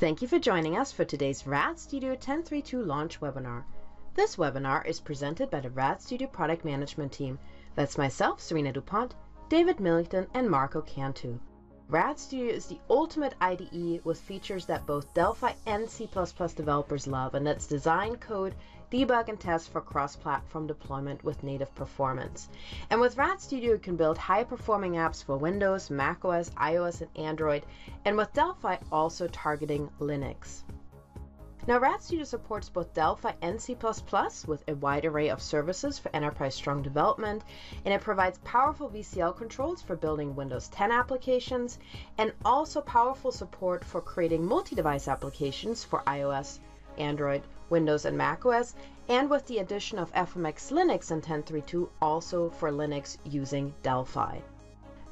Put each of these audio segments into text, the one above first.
Thank you for joining us for today's RAD Studio 10.3.2 launch webinar. This webinar is presented by the RAD Studio product management team. That's myself, Serena DuPont, David Millington, and Marco Cantu. RAD Studio is the ultimate IDE with features that both Delphi and C++ developers love, and that's design, code, debug, and test for cross-platform deployment with native performance. And with RAD Studio, you can build high-performing apps for Windows, macOS, iOS, and Android, and with Delphi also targeting Linux. Now, RAD Studio supports both Delphi and C++ with a wide array of services for enterprise-strong development, and it provides powerful VCL controls for building Windows 10 applications, and also powerful support for creating multi-device applications for iOS, Android, Windows, and macOS, and with the addition of FMX Linux in 10.3.2 also for Linux using Delphi.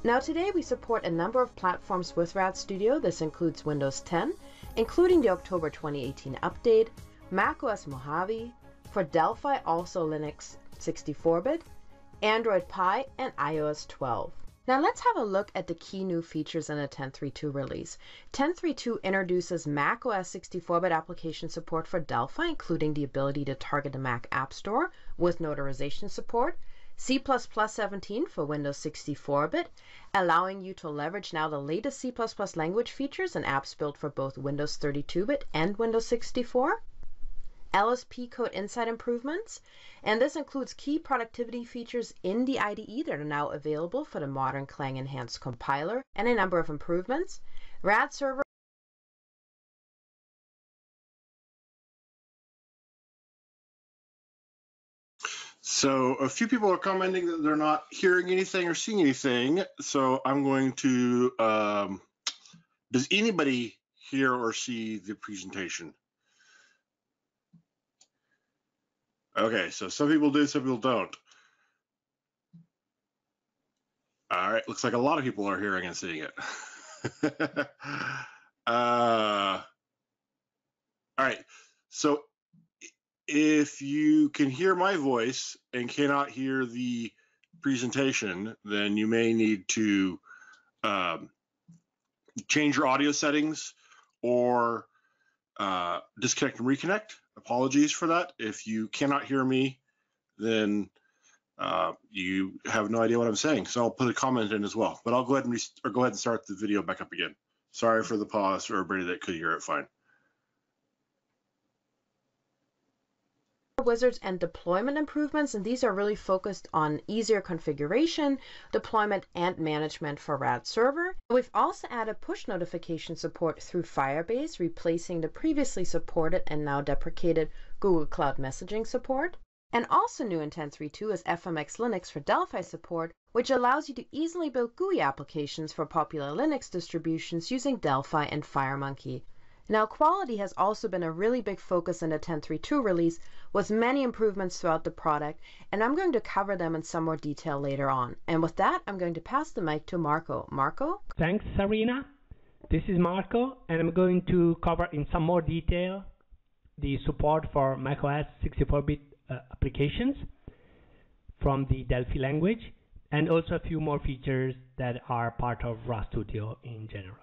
Now today we support a number of platforms with RAD Studio. This includes Windows 10, including the October 2018 update, macOS Mojave, for Delphi also Linux 64-bit, Android Pie, and iOS 12. Now let's have a look at the key new features in the 10.3.2 release. 10.3.2 introduces macOS 64-bit application support for Delphi, including the ability to target the Mac App Store with notarization support, C++ 17 for Windows 64-bit, allowing you to leverage now the latest C++ language features and apps built for both Windows 32-bit and Windows 64. LSP code insight improvements, and this includes key productivity features in the IDE that are now available for the modern Clang enhanced compiler, and a number of improvements. RAD Server. So a few people are commenting that they're not hearing anything or seeing anything. So I'm going to, does anybody hear or see the presentation? Okay, so some people do, some people don't. All right, looks like a lot of people are hearing and seeing it. All right, so if you can hear my voice and cannot hear the presentation, then you may need to change your audio settings or disconnect and reconnect. Apologies for that. If you cannot hear me, then you have no idea what I'm saying. So I'll put a comment in as well. But I'll go ahead and start the video back up again. Sorry for the pause for everybody that could hear it fine. Wizards and deployment improvements, and these are really focused on easier configuration, deployment, and management for RAD Server. We've also added push notification support through Firebase, replacing the previously supported and now deprecated Google Cloud Messaging support. And also new in 10.3.2 is FMX Linux for Delphi support, which allows you to easily build GUI applications for popular Linux distributions using Delphi and FireMonkey. Now, quality has also been a really big focus in the 10.3.2 release, with many improvements throughout the product, and I'm going to cover them in some more detail later on. And with that, I'm going to pass the mic to Marco. Marco? Thanks, Serena. This is Marco, and I'm going to cover in some more detail the support for macOS 64-bit applications from the Delphi language, and also a few more features that are part of RAD Studio in general.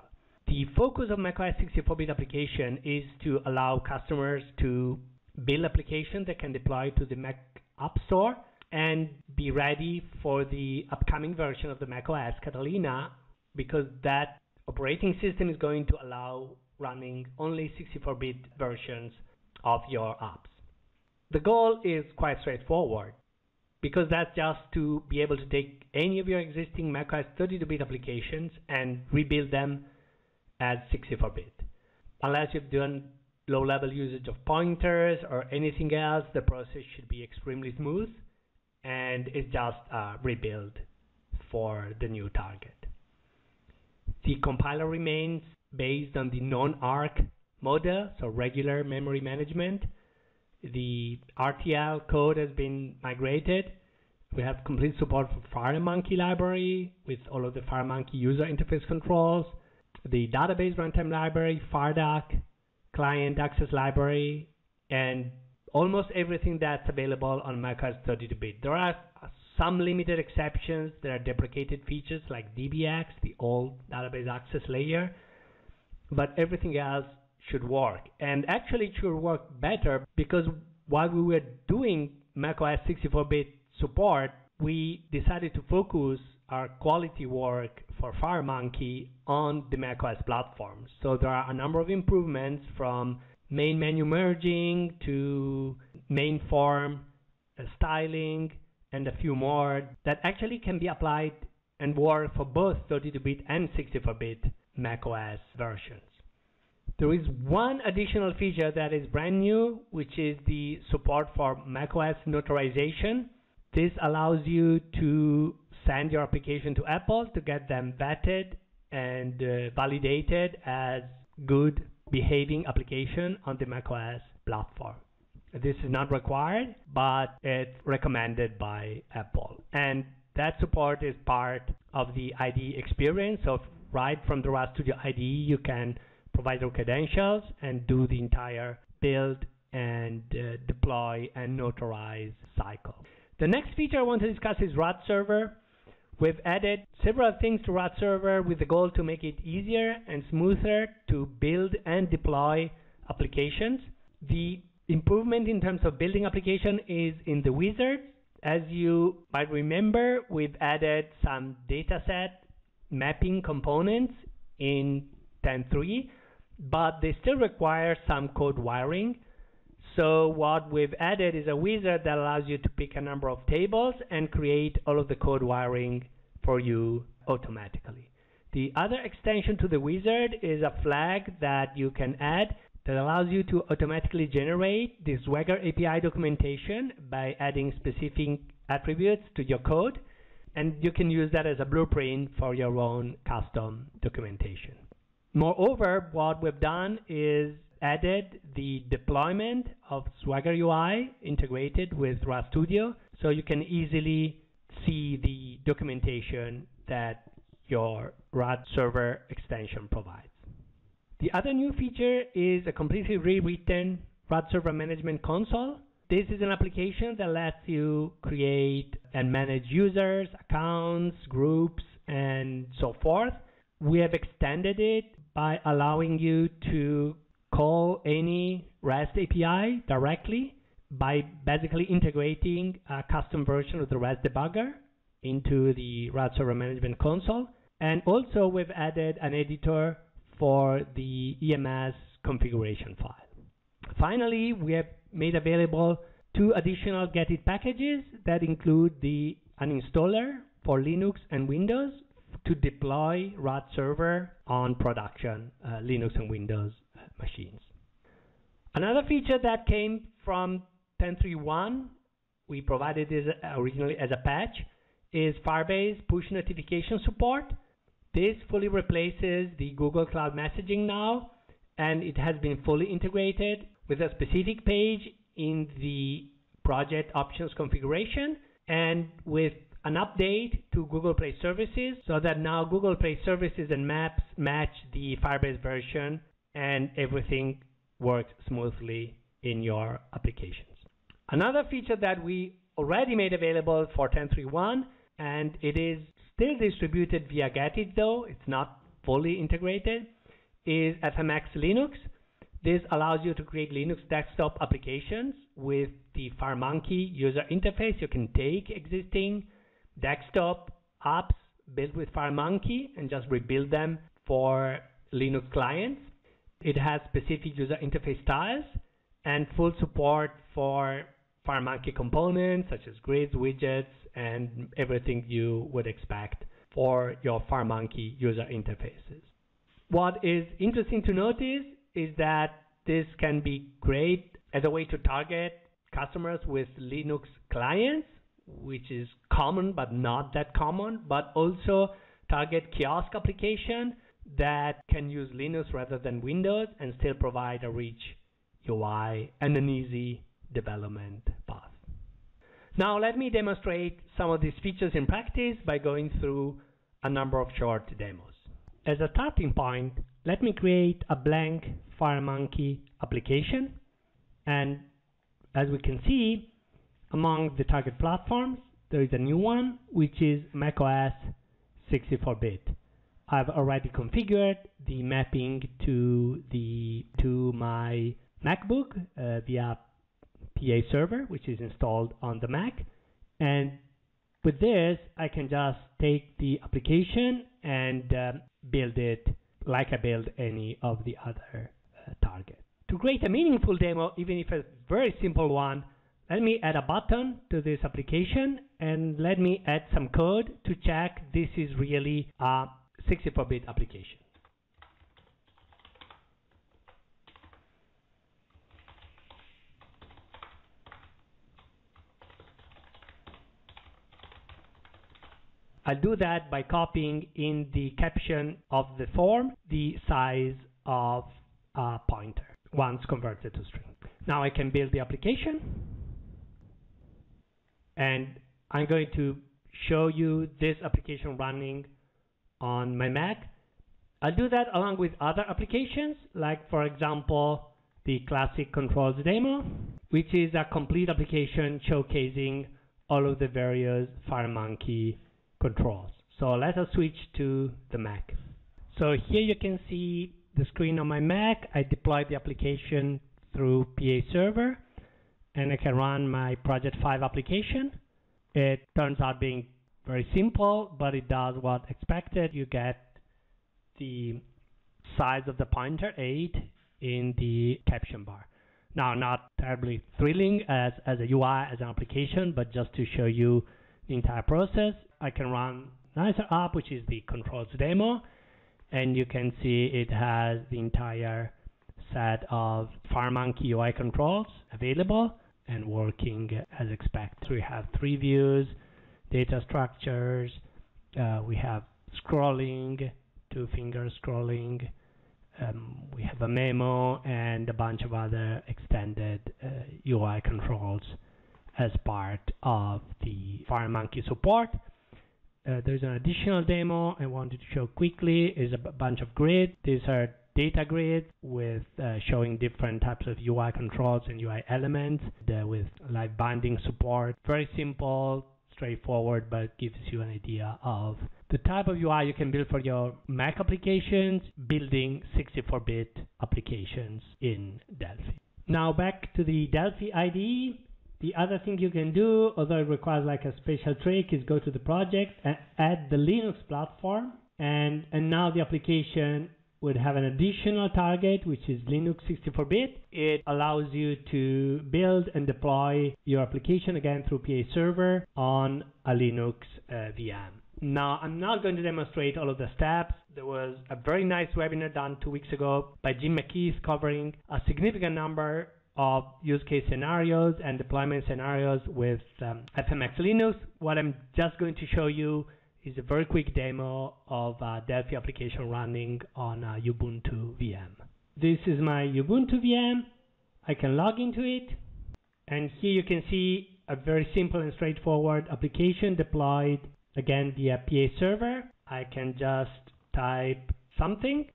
The focus of macOS 64-bit application is to allow customers to build applications that can deploy to the Mac App Store and be ready for the upcoming version of the macOS Catalina, because that operating system is going to allow running only 64-bit versions of your apps. The goal is quite straightforward, because that's just to be able to take any of your existing macOS 32-bit applications and rebuild them as 64-bit. Unless you've done low-level usage of pointers or anything else, the process should be extremely smooth, and it's just a rebuild for the new target. The compiler remains based on the non-ARC model, so regular memory management. The RTL code has been migrated. We have complete support for FireMonkey library with all of the FireMonkey user interface controls, the database runtime library, FireDuck, client access library, and almost everything that's available on macOS 32-bit. There are some limited exceptions. There are deprecated features like DBX, the old database access layer, but everything else should work. And actually it should work better because while we were doing macOS 64-bit support, we decided to focus our quality work for FireMonkey on the macOS platform. So there are a number of improvements from main menu merging to main form styling and a few more that actually can be applied and work for both 32-bit and 64-bit macOS versions. There is one additional feature that is brand new, which is the support for macOS notarization. This allows you to send your application to Apple to get them vetted and validated as good behaving application on the macOS platform. This is not required, but it's recommended by Apple. And that support is part of the IDE experience. So right from the RAD Studio IDE, you can provide your credentials and do the entire build and deploy and notarize cycle. The next feature I want to discuss is RAD Server. We've added several things to RAD Server with the goal to make it easier and smoother to build and deploy applications. The improvement in terms of building application is in the wizard. As you might remember, we've added some dataset mapping components in 10.3, but they still require some code wiring. So what we've added is a wizard that allows you to pick a number of tables and create all of the code wiring for you automatically. The other extension to the wizard is a flag that you can add that allows you to automatically generate the Swagger API documentation by adding specific attributes to your code, and you can use that as a blueprint for your own custom documentation. Moreover, what we've done is added the deployment of Swagger UI integrated with RAD Studio, so you can easily see the documentation that your RAD Server extension provides. The other new feature is a completely rewritten RAD Server Management Console. This is an application that lets you create and manage users, accounts, groups, and so forth. We have extended it by allowing you to call any REST API directly by basically integrating a custom version of the REST debugger into the RAD Server Management Console. And also we've added an editor for the EMS configuration file. Finally, we have made available 2 additional Get-It packages that include the uninstaller for Linux and Windows to deploy RAD Server on production Linux and Windows machines. Another feature that came from 10.3.1, we provided this originally as a patch, is Firebase push notification support. This fully replaces the Google Cloud Messaging now, and it has been fully integrated with a specific page in the project options configuration and with an update to Google Play Services so that now Google Play Services and Maps match the Firebase version and everything works smoothly in your applications. Another feature that we already made available for 10.3.1, and it is still distributed via Get-It though, it's not fully integrated, is FMX Linux. This allows you to create Linux desktop applications with the FireMonkey user interface. You can take existing desktop apps built with FireMonkey and just rebuild them for Linux clients. It has specific user interface styles and full support for FireMonkey components such as grids, widgets, and everything you would expect for your FireMonkey user interfaces. What is interesting to notice is that this can be great as a way to target customers with Linux clients, which is common but not that common, but also target kiosk application that can use Linux rather than Windows and still provide a rich UI and an easy development path. Now let me demonstrate some of these features in practice by going through a number of short demos. As a starting point, let me create a blank FireMonkey application, and as we can see, among the target platforms, there is a new one, which is macOS 64-bit. I've already configured the mapping to the 2 my MacBook via PA Server, which is installed on the Mac. And with this, I can just take the application and build it like I build any of the other targets. To create a meaningful demo, even if it's a very simple one, let me add a button to this application and let me add some code to check this is really a 64-bit application. I'll do that by copying in the caption of the form the size of a pointer once converted to string. Now I can build the application, and I'm going to show you this application running on my Mac. I'll do that along with other applications, like for example the classic controls demo, which is a complete application showcasing all of the various FireMonkey controls. So let us switch to the Mac. So here you can see the screen on my Mac. I deployed the application through PA Server, and I can run my Project 5 application. It turns out being very simple, but it does what expected. You get the size of the pointer 8 in the caption bar. Now, not terribly thrilling as a UI, as an application, but just to show you the entire process, I can run nicer app, which is the controls demo, and you can see it has the entire set of FireMonkey UI controls available and working as expected. We have 3 views, data structures, we have scrolling, 2-finger scrolling, we have a memo and a bunch of other extended UI controls as part of the FireMonkey support. There's an additional demo I wanted to show quickly. Is a bunch of grids. These are data grids with showing different types of UI controls and UI elements with live binding support. Very simple, straightforward, but gives you an idea of the type of UI you can build for your Mac applications, building 64-bit applications in Delphi. Now back to the Delphi IDE. The other thing you can do, although it requires like a special trick, is go to the project and add the Linux platform, and now the application would have an additional target, which is Linux 64-bit. It allows you to build and deploy your application again through PA Server on a Linux VM. Now, I'm not going to demonstrate all of the steps. There was a very nice webinar done 2 weeks ago by Jim McKeith covering a significant number of use case scenarios and deployment scenarios with FMX Linux. What I'm just going to show you is a very quick demo of a Delphi application running on a Ubuntu VM. This is my Ubuntu VM. I can log into it, and here you can see a very simple and straightforward application deployed again via PA Server. I can just type something,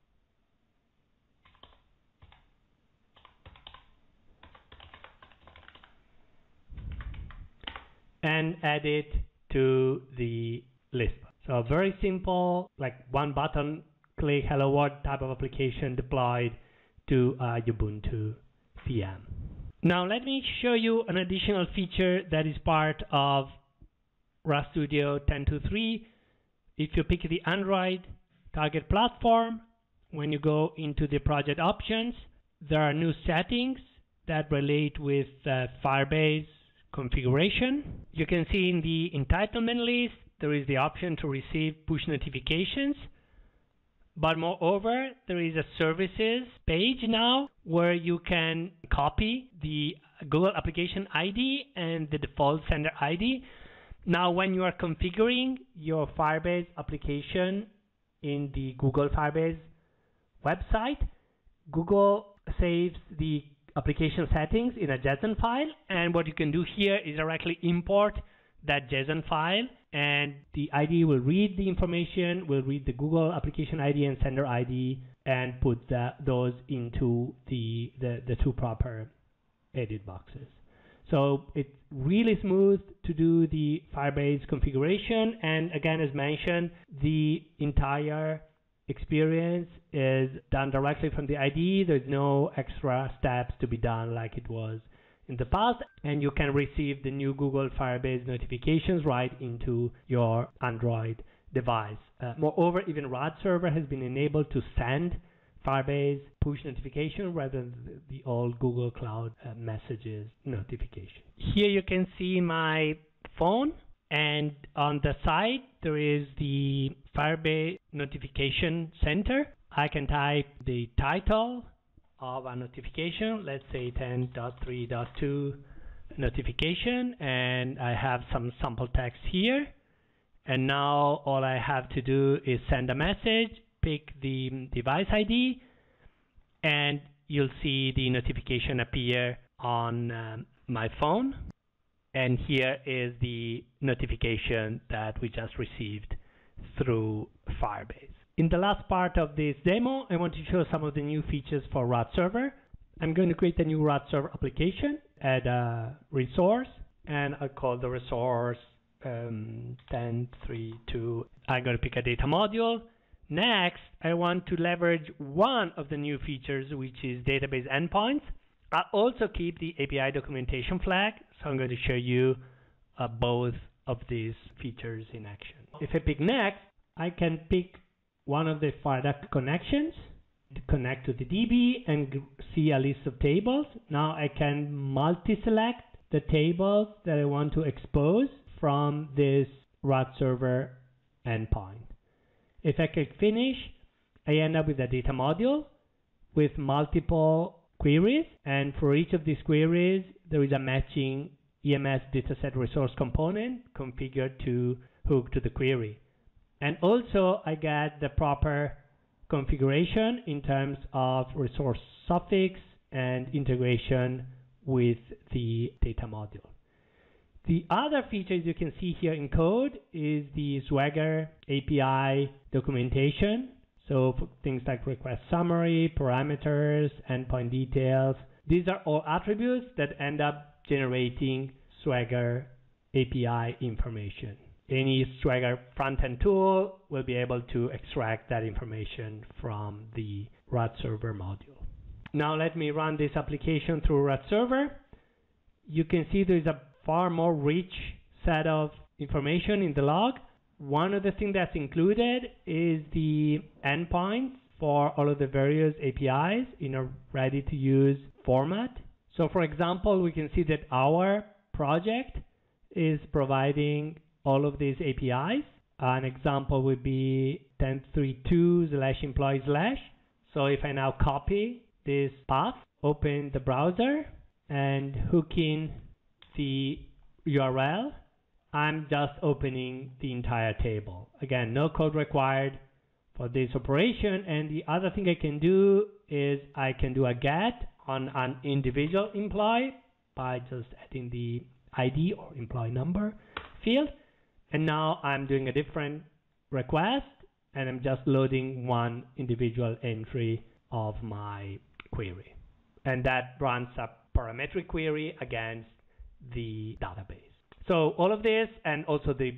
and add it to the list. So very simple, like one button click hello world type of application deployed to Ubuntu VM. Now let me show you an additional feature that is part of RAD Studio 10.2.3. If you pick the Android target platform, when you go into the project options, there are new settings that relate with Firebase configuration. You can see in the entitlement list there is the option to receive push notifications, but moreover there is a services page now where you can copy the Google application ID and the default sender ID. Now when you are configuring your Firebase application in the Google Firebase website, Google saves the application settings in a JSON file, and what you can do here is directly import that JSON file, and the IDE will read the information, will read the Google application ID and sender ID, and put those into the 2 proper edit boxes. So it's really smooth to do the Firebase configuration, and again, as mentioned, the entire experience is done directly from the IDE. There's no extra steps to be done like it was in the past, and you can receive the new Google Firebase notifications right into your Android device. Moreover, even RAD Server has been enabled to send Firebase push notification rather than the old Google Cloud messages notification. Here you can see my phone, and on the side there is the Firebase notification center. I can type the title of a notification, let's say 10.3.2 notification, and I have some sample text here. And now all I have to do is send a message, pick the device ID, and you'll see the notification appear on my phone. And here is the notification that we just received through Firebase. In the last part of this demo, I want to show some of the new features for RAD Server. I'm going to create a new RAD Server application, add a resource, and I'll call the resource 10.3.2. I'm going to pick a data module. Next, I want to leverage one of the new features, which is database endpoints. I'll also keep the API documentation flag, so I'm going to show you both of these features in action. If I pick next, I can pick one of the FireDuck connections to connect to the DB and see a list of tables. Now I can multi-select the tables that I want to expose from this RAD Server endpoint. If I click finish, I end up with a data module with multiple queries, and for each of these queries there is a matching EMS dataset resource component configured to hook to the query. And also I get the proper configuration in terms of resource suffix and integration with the data module. The other features you can see here in code is the Swagger API documentation. So for things like request summary, parameters, endpoint details, these are all attributes that end up generating Swagger API information. Any Swagger front-end tool will be able to extract that information from the RAD Server module. Now let me run this application through RAD Server. You can see there is a far more rich set of information in the log. One of the things that's included is the endpoints for all of the various APIs in a ready-to-use format. So for example, we can see that our project is providing all of these APIs. An example would be 10.3.2/employee/. So if I now copy this path, open the browser, and hook in the URL, I'm just opening the entire table. Again, no code required for this operation. And the other thing I can do is I can do a get on an individual employee by just adding the ID or employee number field. And now I'm doing a different request, and I'm just loading one individual entry of my query. And that runs a parametric query against the database. So all of this and also the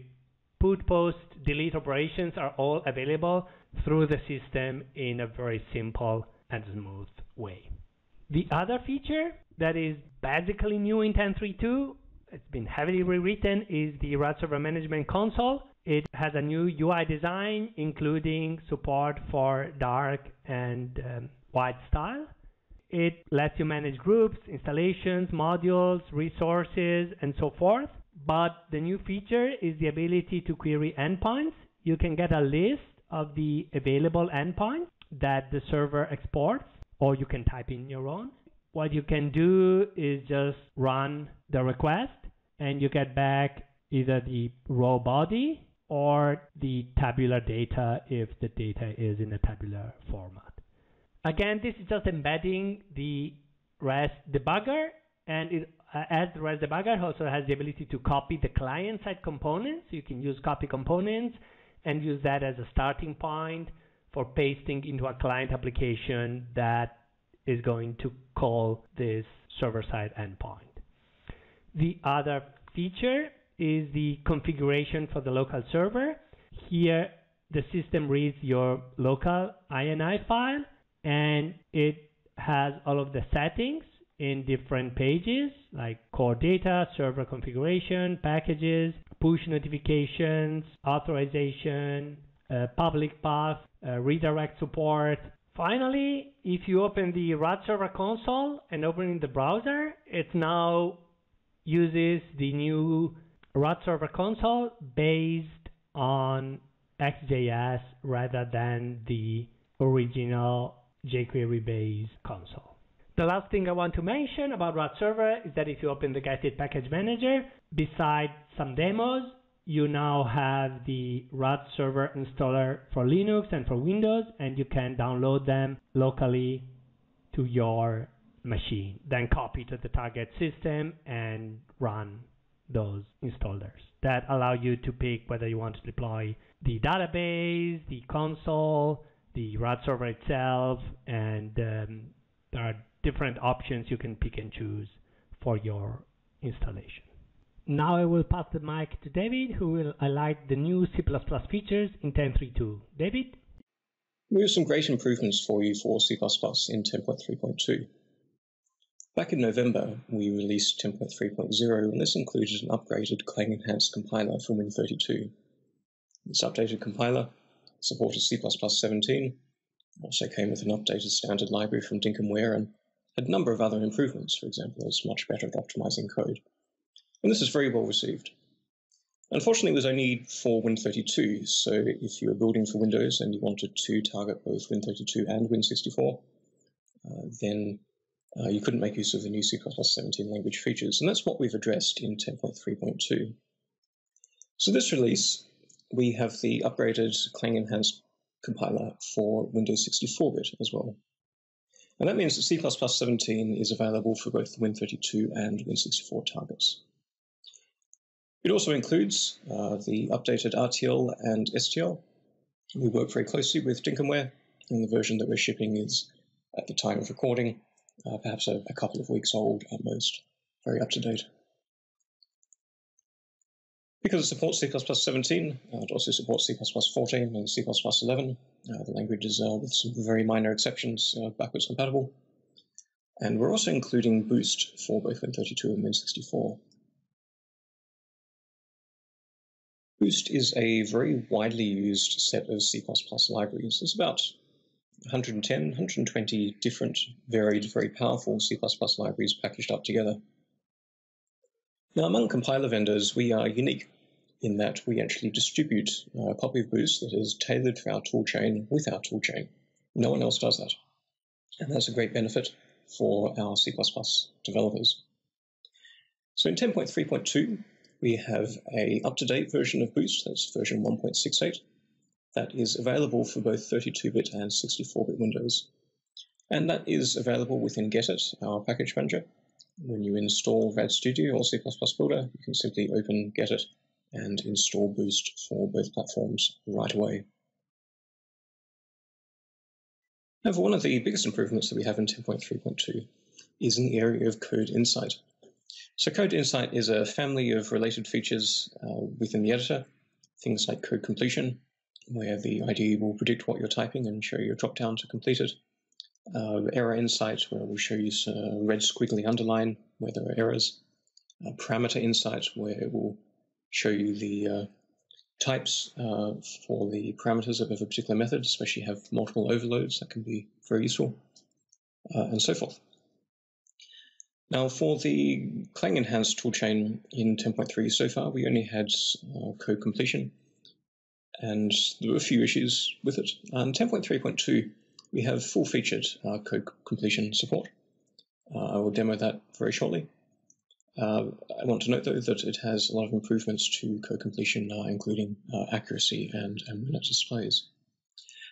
put, post, delete operations are all available through the system in a very simple and smooth way. The other feature that is basically new in 10.3.2, it's been heavily rewritten, is the RAD Server Management Console. It has a new UI design, including support for dark and white style. It lets you manage groups, installations, modules, resources, and so forth. But the new feature is the ability to query endpoints. You can get a list of the available endpoints that the server exports, or you can type in your own. What you can do is just run the request, and you get back either the raw body or the tabular data if the data is in a tabular format. Again, this is just embedding the REST debugger, and it, as the REST debugger also has the ability to copy the client-side components. You can use copy components and use that as a starting point for pasting into a client application that is going to call this server-side endpoint. The other feature is the configuration for the local server. Here the system reads your local INI file, and it has all of the settings in different pages, like core data, server configuration, packages, push notifications, authorization, public path, redirect support. Finally, if you open the RAD Server console and open in the browser, it now uses the new RAD Server console based on XJS rather than the original jQuery-based console. The last thing I want to mention about RAD Server is that if you open the Get It Package Manager, besides some demos, you now have the RAD Server installer for Linux and for Windows, and you can download them locally to your machine, then copy to the target system and run those installers. That allow you to pick whether you want to deploy the database, the console, the RAD Server itself, and there are different options you can pick and choose for your installation. Now I will pass the mic to David, who will highlight the new C++ features in 10.3.2. David? We have some great improvements for you for C++ in 10.3.2. Back in November, we released 10.3.0, and this included an upgraded Clang-enhanced compiler for Win32. This updated compiler supported C++ 17, also came with an updated standard library from Dinkumware, and had a number of other improvements. For example, it's much better at optimizing code. And this is very well received. Unfortunately, it was only for Win32, so if you were building for Windows and you wanted to target both Win32 and Win64, then you couldn't make use of the new C++ 17 language features, and that's what we've addressed in 10.3.2. So this release, we have the upgraded Clang-enhanced compiler for Windows 64-bit as well. And that means that C++ 17 is available for both the Win32 and Win64 targets. It also includes the updated RTL and STL. We work very closely with Dinkumware, and the version that we're shipping is, at the time of recording, perhaps a couple of weeks old at most, very up to date. Because it supports C++ 17, it also supports C++ 14 and C++ 11. The language is, with some very minor exceptions, backwards compatible. And we're also including Boost for both Win32 and Win64. Boost is a very widely used set of C++ libraries. There's about 110, 120 different, varied, very powerful C++ libraries packaged up together. Now, among compiler vendors, we are unique in that we actually distribute a copy of Boost that is tailored for our toolchain with our toolchain. No one else does that. And that's a great benefit for our C++ developers. So in 10.3.2, we have an up-to-date version of Boost, that's version 1.68, that is available for both 32-bit and 64-bit Windows. And that is available within Getit, our package manager. When you install RAD Studio or C++ Builder, you can simply open Getit and install Boost for both platforms right away. However, one of the biggest improvements that we have in 10.3.2 is in the area of Code Insight. So Code Insight is a family of related features within the editor, things like code completion, where the IDE will predict what you're typing and show you a drop-down to complete it. Error Insight, where it will show you a red squiggly underline where there are errors. Parameter Insight, where it will show you the types for the parameters of a particular method, especially have multiple overloads. That can be very useful, and so forth. Now, for the Clang-enhanced toolchain in 10.3 so far, we only had code completion, and there were a few issues with it. In 10.3.2, we have full-featured code completion support. I will demo that very shortly. I want to note, though, that it has a lot of improvements to code completion, including accuracy and minute displays.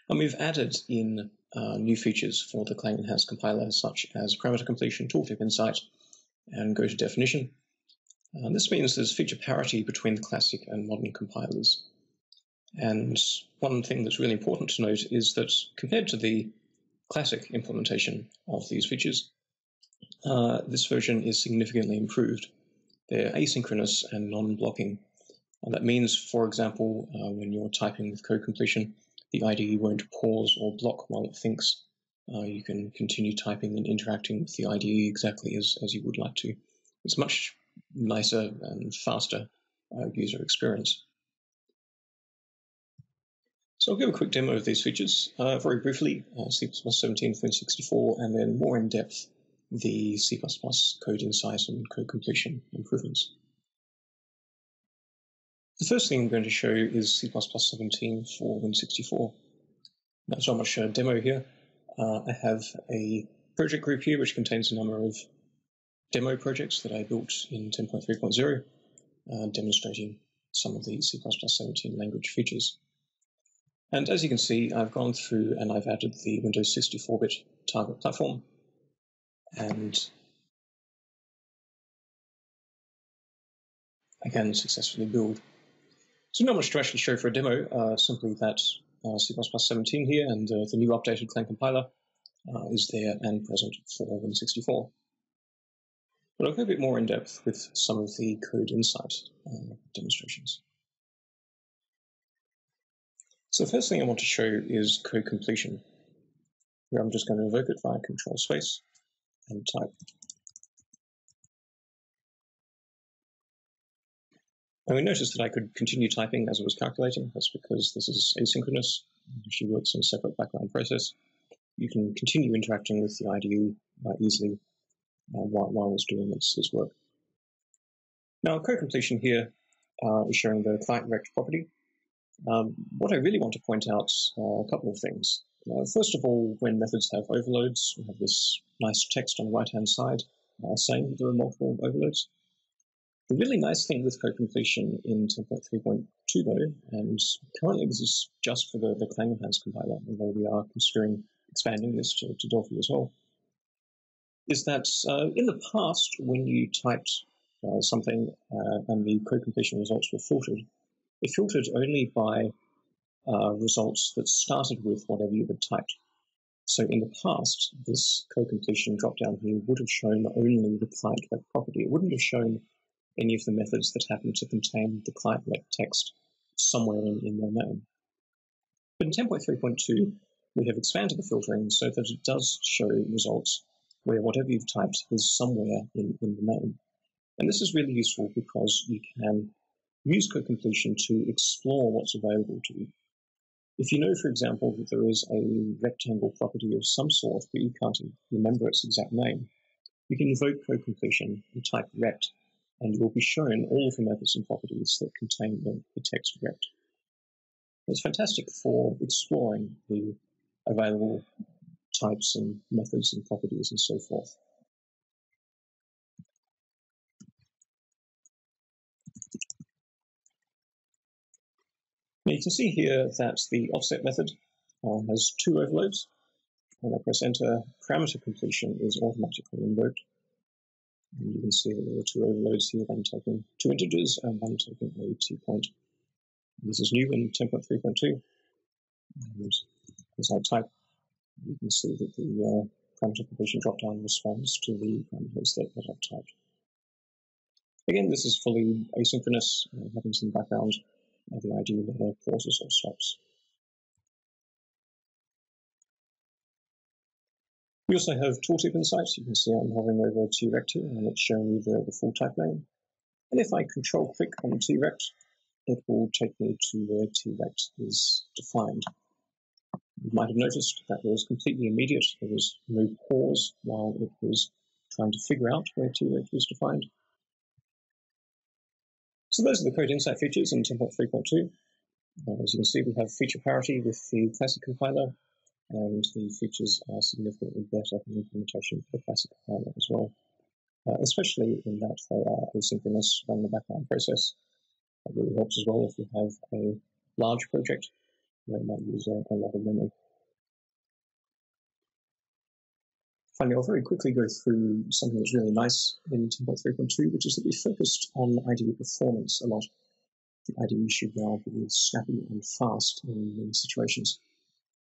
And we've added in new features for the Clang-enhanced compiler, such as parameter completion, tooltip insight, and go to definition. This means there's feature parity between the classic and modern compilers. And one thing that's really important to note is that compared to the classic implementation of these features, this version is significantly improved. They're asynchronous and non-blocking, And that means, for example, when you're typing with code completion, the IDE won't pause or block while it thinks. You can continue typing and interacting with the IDE exactly as you would like to. It's much nicer and faster user experience. So I'll give a quick demo of these features very briefly, C++17.64, and then more in depth, the C++ code insight and code completion improvements. The first thing I'm going to show is C++17 for Win64. Now, there's not much demo here. I have a project group here which contains a number of demo projects that I built in 10.3.0, demonstrating some of the C++17 language features. And as you can see, I've gone through and I've added the Windows 64-bit target platform. And I can successfully build. So not much to actually show for a demo, simply that C++17 here and the new updated Clang compiler is there and present for Win64. But I'll go a bit more in depth with some of the code insight demonstrations. So the first thing I want to show is code completion. Here I'm just going to invoke it via control space and type. And we noticed that I could continue typing as I was calculating. That's because this is asynchronous. It actually works in a separate background process. You can continue interacting with the IDE easily while it's doing its work. Now, code completion here is showing the client rect property. What I really want to point out are a couple of things. First of all, when methods have overloads, we have this nice text on the right-hand side saying there are multiple overloads. The really nice thing with code completion in 10.3.2 though, and currently this is just for the Clang Enhanced compiler, although we are considering expanding this to Delphi as well, is that in the past, when you typed something and the code completion results were filtered, they filtered only by results that started with whatever you had typed. So in the past, this code completion drop-down here would have shown only the client rect property. It wouldn't have shown any of the methods that happen to contain the client rect text somewhere in their name. But in 10.3.2, we have expanded the filtering so that it does show results where whatever you've typed is somewhere in the name. And this is really useful because you can use code completion to explore what's available to you. If you know, for example, that there is a rectangle property of some sort, but you can't remember its exact name, you can invoke code completion and type rect, and you'll be shown all of the methods and properties that contain the text rect. It's fantastic for exploring the available types and methods and properties and so forth. Now you can see here that the offset method has two overloads. When I press enter, parameter completion is automatically invoked. And you can see that there are two overloads here, one taking two integers and one taking a 2-point. This is new in 10.3.2. And as I type, you can see that the parameter completion dropdown responds to the parameters that I've typed. Again, this is fully asynchronous, happens in the background. The IDE never pauses or stops. We also have tooltip insights. You can see I'm hovering over trect here, and it's showing me the full type name. And if I control click on trect, it will take me to where trect is defined. You might have noticed that was completely immediate. There was no pause while it was trying to figure out where trect was defined. So those are the code insight features in 10.3.2. As you can see, we have feature parity with the classic compiler, and the features are significantly better in implementation for the classic compiler as well, especially in that they are asynchronous from the background process. That really helps as well if you have a large project where it might use a lot of memory. Finally, I'll very quickly go through something that's really nice in 10.3.2, which is that we focused on IDE performance a lot. The IDE should now be snappy and fast in many situations.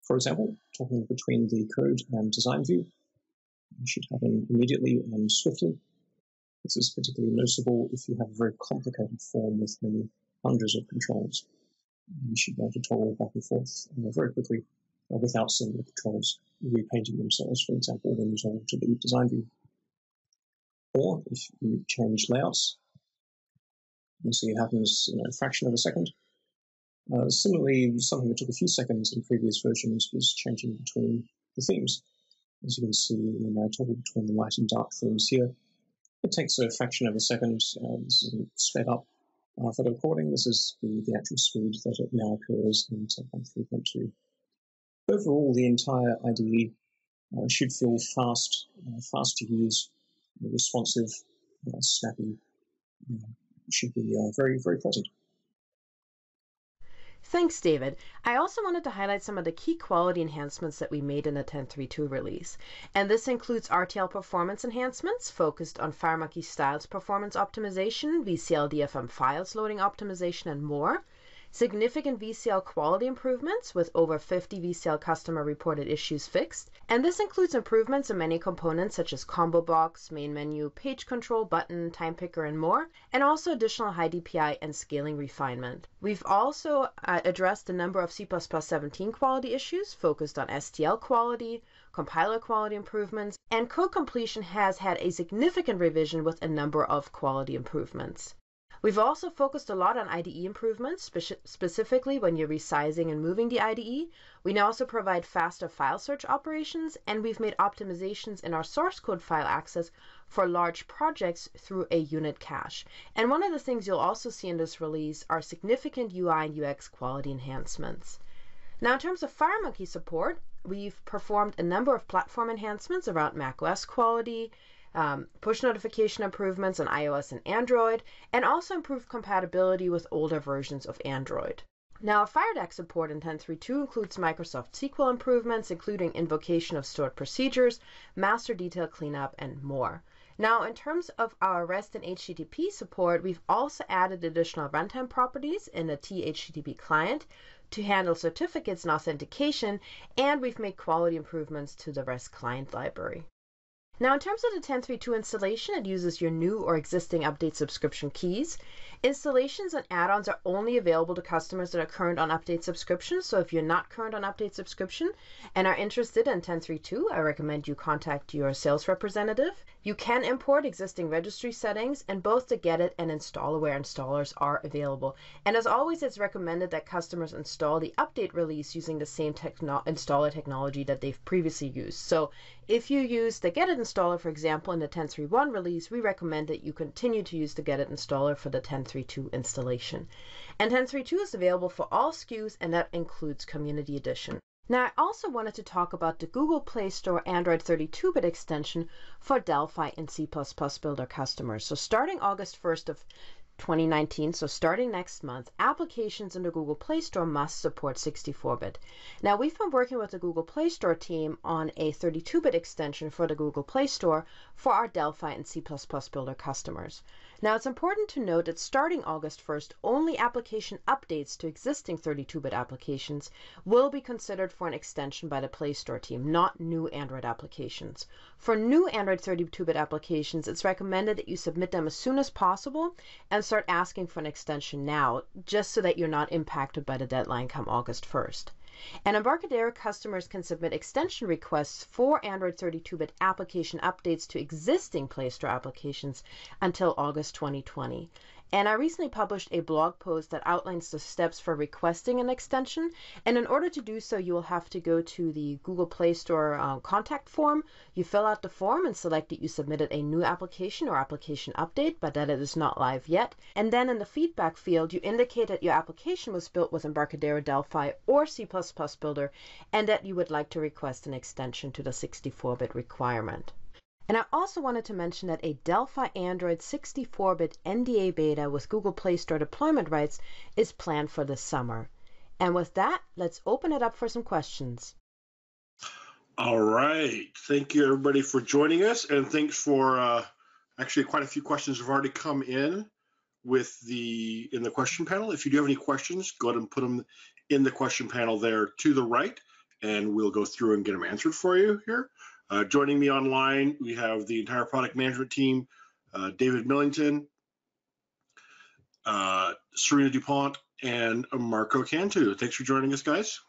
For example, talking between the code and design view, you should happen immediately and swiftly. This is particularly noticeable if you have a very complicated form with many hundreds of controls. You should be able to toggle back and forth very quickly without seeing the controls repainting themselves, for example, when you toggle to the design view. Or if you change layouts, you'll see it happens in a fraction of a second. Similarly, something that took a few seconds in previous versions was changing between the themes. As you can see, when I toggle between the light and dark themes here, it takes a fraction of a second. This is sped up. For the recording, this is the actual speed that it now occurs in 10.3.2. Overall, the entire IDE should feel fast, fast to use, responsive, snappy. Should be very, very pleasant. Thanks, David. I also wanted to highlight some of the key quality enhancements that we made in the 10.3.2 release. And this includes RTL performance enhancements focused on FireMonkey styles performance optimization, VCL DFM files loading optimization, and more. Significant VCL quality improvements with over 50 VCL customer reported issues fixed. And this includes improvements in many components such as combo box, main menu, page control, button, time picker, and more, and also additional high DPI and scaling refinement. We've also addressed a number of C++ 17 quality issues focused on STL quality, compiler quality improvements, and code completion has had a significant revision with a number of quality improvements. We've also focused a lot on IDE improvements, specifically when you're resizing and moving the IDE. We now also provide faster file search operations, and we've made optimizations in our source code file access for large projects through a unit cache. And one of the things you'll also see in this release are significant UI and UX quality enhancements. Now, in terms of FireMonkey support, we've performed a number of platform enhancements around macOS quality, push notification improvements on iOS and Android, and also improved compatibility with older versions of Android. Now, FireDAC support in 10.3.2 includes Microsoft SQL improvements, including invocation of stored procedures, master detail cleanup, and more. Now, in terms of our REST and HTTP support, we've also added additional runtime properties in the THTTP client to handle certificates and authentication, and we've made quality improvements to the REST client library. Now, in terms of the 10.3.2 installation, it uses your new or existing update subscription keys. Installations and add-ons are only available to customers that are current on update subscription. So if you're not current on update subscription and are interested in 10.3.2, I recommend you contact your sales representative. You can import existing registry settings, and both the Get It and InstallAware installers are available. And as always, it's recommended that customers install the update release using the same installer technology that they've previously used. So if you use the Get It installer, for example, in the 10.3.1 release, we recommend that you continue to use the Get It installer for the 10.3.2 installation. And 10.3.2 is available for all SKUs, and that includes Community Edition. Now, I also wanted to talk about the Google Play Store Android 32-bit extension for Delphi and C++ Builder customers. So starting August 1st of 2019, so starting next month, applications in the Google Play Store must support 64-bit. Now, we've been working with the Google Play Store team on a 32-bit extension for the Google Play Store for our Delphi and C++ Builder customers. Now, it's important to note that starting August 1st, only application updates to existing 32-bit applications will be considered for an extension by the Play Store team, not new Android applications. For new Android 32-bit applications, it's recommended that you submit them as soon as possible and start asking for an extension now, just so that you're not impacted by the deadline come August 1st. And Embarcadero customers can submit extension requests for Android 32-bit application updates to existing Play Store applications until August 2020. And I recently published a blog post that outlines the steps for requesting an extension. And in order to do so, you will have to go to the Google Play Store contact form. You fill out the form and select that you submitted a new application or application update, but that it is not live yet. And then in the feedback field, you indicate that your application was built with Embarcadero, Delphi, or C++ Builder, and that you would like to request an extension to the 64-bit requirement. And I also wanted to mention that a Delphi Android 64-bit NDA beta with Google Play Store deployment rights is planned for this summer. And with that, let's open it up for some questions. All right. Thank you, everybody, for joining us. And thanks for actually quite a few questions have already come in in the question panel. If you do have any questions, go ahead and put them in the question panel there to the right, and we'll go through and get them answered for you here. Joining me online, we have the entire product management team, David Millington, Serena DuPont, and Marco Cantu. Thanks for joining us, guys.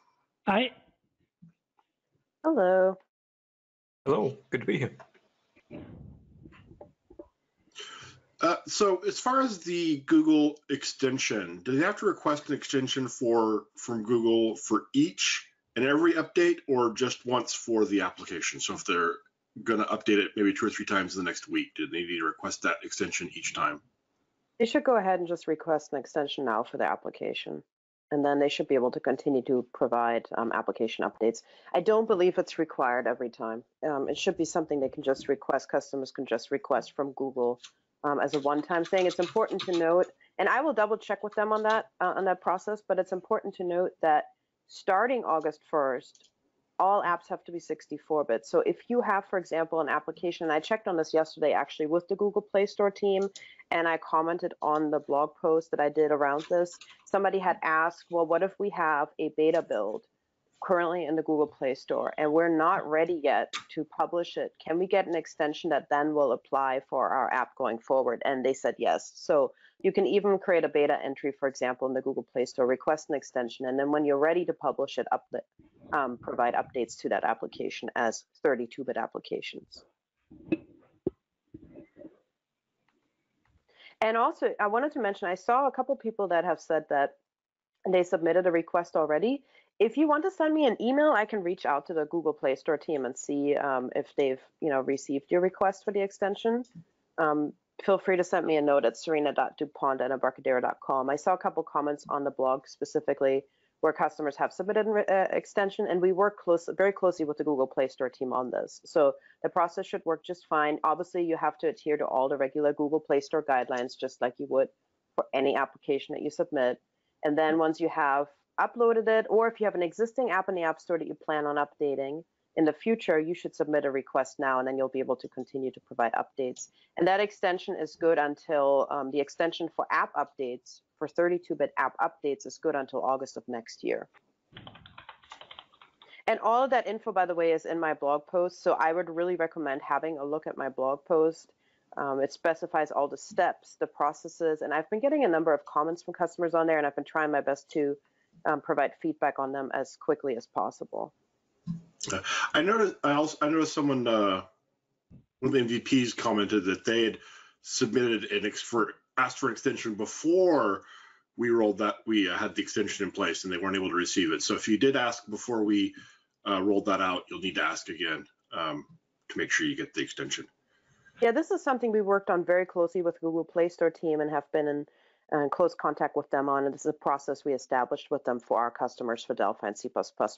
Hi. Hello. Hello, good to be here. So as far as the Google extension, do they have to request an extension from Google for each and every update, or just once for the application? So if they're going to update it maybe 2 or 3 times in the next week, do they need to request that extension each time? They should go ahead and just request an extension now for the application, and then they should be able to continue to provide application updates. I don't believe it's required every time. It should be something they can just request, customers can just request from Google as a one-time thing. It's important to note, and I will double check with them on that process, but it's important to note that starting August 1st, all apps have to be 64-bit. So if you have, for example, an application, and I checked on this yesterday actually with the Google Play Store team, and I commented on the blog post that I did around this. Somebody had asked, well, what if we have a beta build currently in the Google Play Store and we're not ready yet to publish it? Can we get an extension that then will apply for our app going forward? And they said yes. So you can even create a beta entry, for example, in the Google Play Store, request an extension, and then when you're ready to publish it, provide updates to that application as 32-bit applications. And also, I wanted to mention, I saw a couple people that have said that they submitted a request already. If you want to send me an email, I can reach out to the Google Play Store team and see if they've received your request for the extension. Feel free to send me a note at serena.dupont@embarcadero.com. I saw a couple comments on the blog specifically where customers have submitted an extension, and we work very closely with the Google Play Store team on this. So the process should work just fine. Obviously, you have to adhere to all the regular Google Play Store guidelines, just like you would for any application that you submit. And then once you have uploaded it, or if you have an existing app in the App Store that you plan on updating in the future, you should submit a request now, and then you'll be able to continue to provide updates. And that extension is good until the extension for app updates, for 32-bit app updates, is good until August of next year. And all of that info, by the way, is in my blog post. So I would really recommend having a look at my blog post. It specifies all the steps, the processes, and I've been getting a number of comments from customers on there, and I've been trying my best to provide feedback on them as quickly as possible. I noticed someone, one of the MVPs commented that they had submitted asked for an extension before we had the extension in place, and they weren't able to receive it. So if you did ask before we rolled that out, you'll need to ask again to make sure you get the extension. Yeah, this is something we worked on very closely with Google Play Store team and have been in close contact with them on, and this is a process we established with them for our customers for Delphi and C++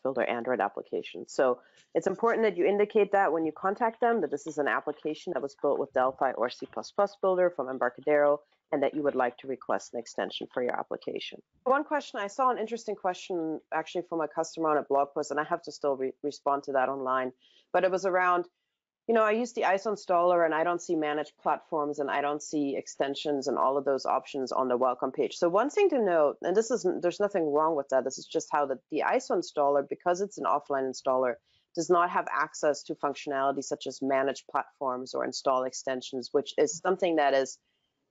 Builder Android applications. So it's important that you indicate that when you contact them, that this is an application that was built with Delphi or C++ Builder from Embarcadero, and that you would like to request an extension for your application. One question, I saw an interesting question actually from a customer on a blog post, and I have to still respond to that online, but it was around, I use the ISO installer and I don't see managed platforms and I don't see extensions and all of those options on the welcome page. So one thing to note, and there's nothing wrong with that, this is just how the ISO installer, because it's an offline installer, does not have access to functionality such as manage platforms or install extensions, which is something that is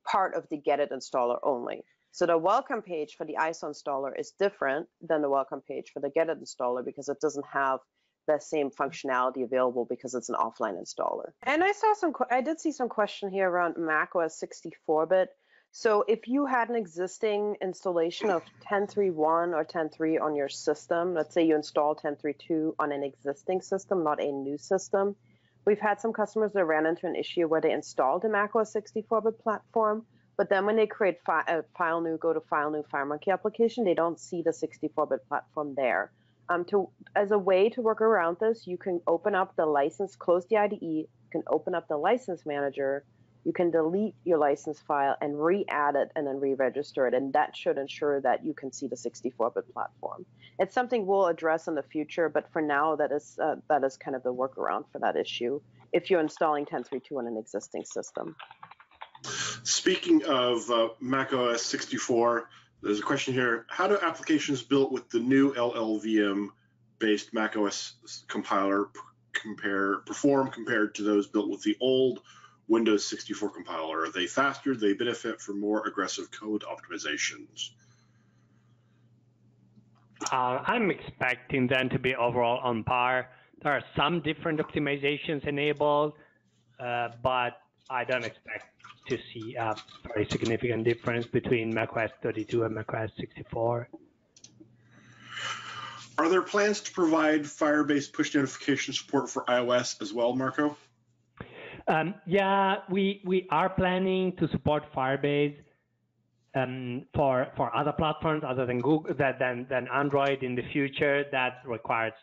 part of the Get It installer only. So the welcome page for the ISO installer is different than the welcome page for the Get It installer because it doesn't have the same functionality available because it's an offline installer. And I did see some question here around macOS 64-bit. So if you had an existing installation of 10.3.1 or 10.3 on your system, let's say you install 10.3.2 on an existing system, not a new system, we've had some customers that ran into an issue where they installed a macOS 64-bit platform, but then when they create go to File New, FireMonkey application, they don't see the 64-bit platform there. As a way to work around this, you can open up the license, close the IDE, you can open up the license manager, you can delete your license file and re-add it and then re-register it, and that should ensure that you can see the 64-bit platform. It's something we'll address in the future, but for now, that is kind of the workaround for that issue if you're installing 10.3.2 on an existing system. Speaking of macOS 64, there's a question here. How do applications built with the new LLVM-based macOS compiler perform compared to those built with the old Windows 64 compiler? Are they faster? Do they benefit from more aggressive code optimizations? I'm expecting them to be overall on par. There are some different optimizations enabled, but I don't expect to see a very significant difference between macOS 32 and macOS 64. Are there plans to provide Firebase push notification support for iOS as well, Marco? Yeah, we are planning to support Firebase for other platforms other than Google, than Android in the future. That requires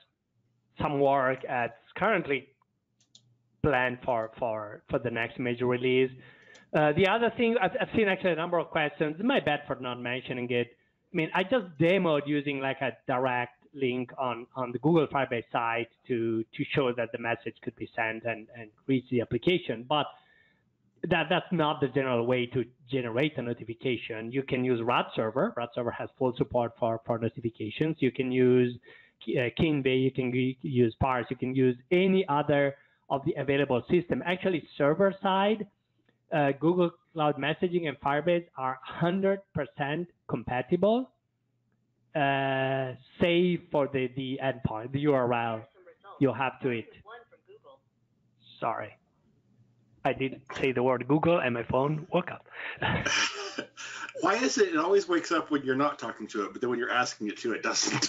some work. It's currently planned for the next major release. The other thing, I've seen actually a number of questions. My bad for not mentioning it. I mean, I just demoed using like a direct link on the Google Firebase site to show that the message could be sent and reach the application. But that's not the general way to generate a notification. You can use RAD Server. RAD Server has full support for notifications. You can use Kinbay, you can use Parse, you can use any other of the available system. Actually, server side, Google Cloud Messaging and Firebase are 100% compatible, save for the endpoint, the URL you have to it. Sorry. I did say the word Google and my phone woke up. Why is it always wakes up when you're not talking to it, but then when you're asking it to, it doesn't?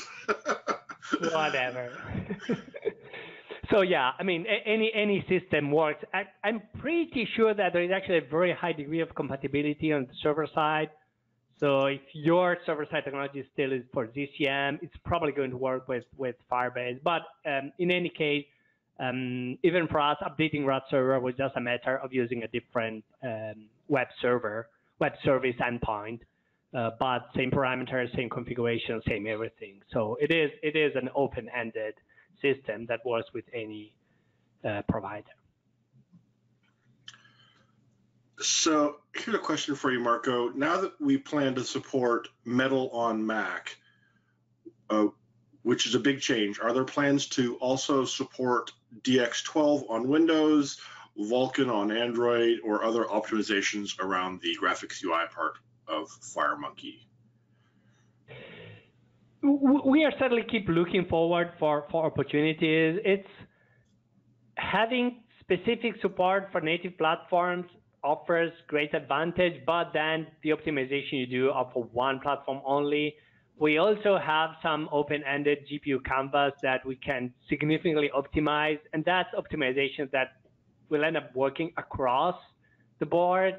Whatever. So yeah, I mean, any system works. I'm pretty sure that there is actually a very high degree of compatibility on the server side. So if your server-side technology still is for GCM, it's probably going to work with Firebase. But in any case, even for us, updating RAD Server was just a matter of using a different web service endpoint, but same parameters, same configuration, same everything. So it is an open-ended system that works with any provider. So here's a question for you, Marco. Now that we plan to support Metal on Mac, which is a big change, are there plans to also support DX12 on Windows, Vulkan on Android, or other optimizations around the graphics UI part of FireMonkey? We are certainly keep looking forward for opportunities. It's having specific support for native platforms offers great advantage, but then the optimization you do are for one platform only. We also have some open-ended GPU canvas that we can significantly optimize, and that's optimization that will end up working across the board.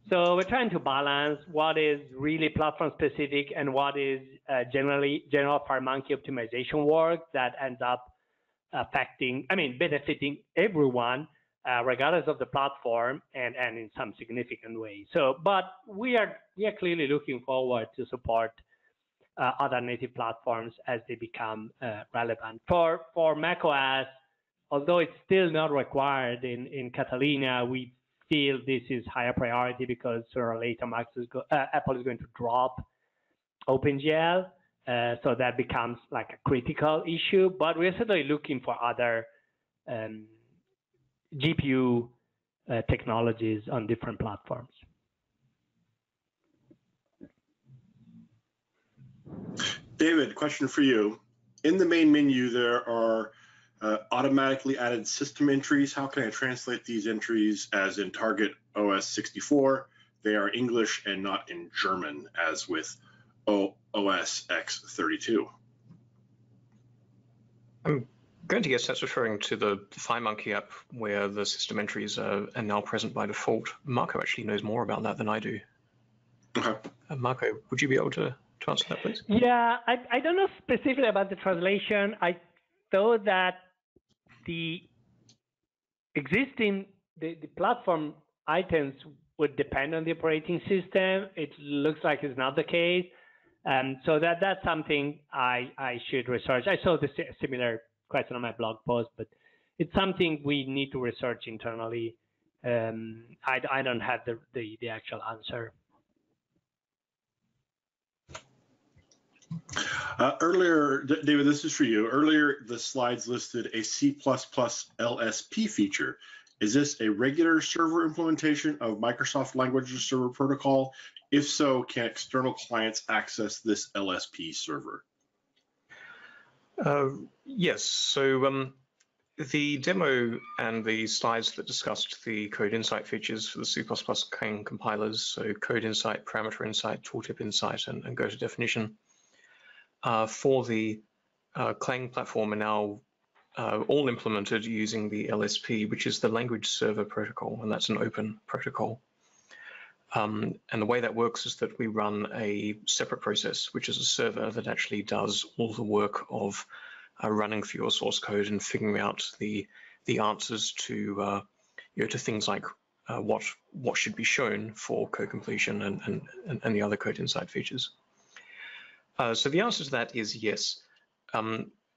So we're trying to balance what is really platform specific and what is general FireMonkey optimization work that ends up benefiting everyone, regardless of the platform and in some significant way. So, but we are clearly looking forward to support other native platforms as they become relevant. For macOS, although it's still not required in Catalina, we feel this is higher priority because sooner or later Apple is going to drop OpenGL, so that becomes like a critical issue. But we're certainly looking for other GPU technologies on different platforms. David, question for you. In the main menu, there are automatically added system entries. How can I translate these entries as in Target OS 64? They are English and not in German, as with OS X32. I'm going to guess that's referring to the FireMonkey app where the system entries are now present by default. Marco actually knows more about that than I do. Okay. Marco, would you be able to answer that, please? Yeah, I don't know specifically about the translation. I thought that the existing the platform items would depend on the operating system. It looks like it's not the case. So that's something I should research. I saw the similar question on my blog post, but it's something we need to research internally. I don't have the actual answer. Earlier, David, this is for you. Earlier, the slides listed a C++ LSP feature. Is this a regular server implementation of Microsoft Language Server Protocol? If so, can external clients access this LSP server? Yes. So the demo and the slides that discussed the Code Insight features for the C++ Clang compilers, so Code Insight, Parameter Insight, Tooltip Insight, and Go to Definition, for the Clang platform are now all implemented using the LSP, which is the Language Server Protocol, and that's an open protocol. And the way that works is that we run a separate process, which is a server that actually does all the work of running through your source code and figuring out the answers to to things like what should be shown for code completion and the other Code Insight features. So the answer to that is yes.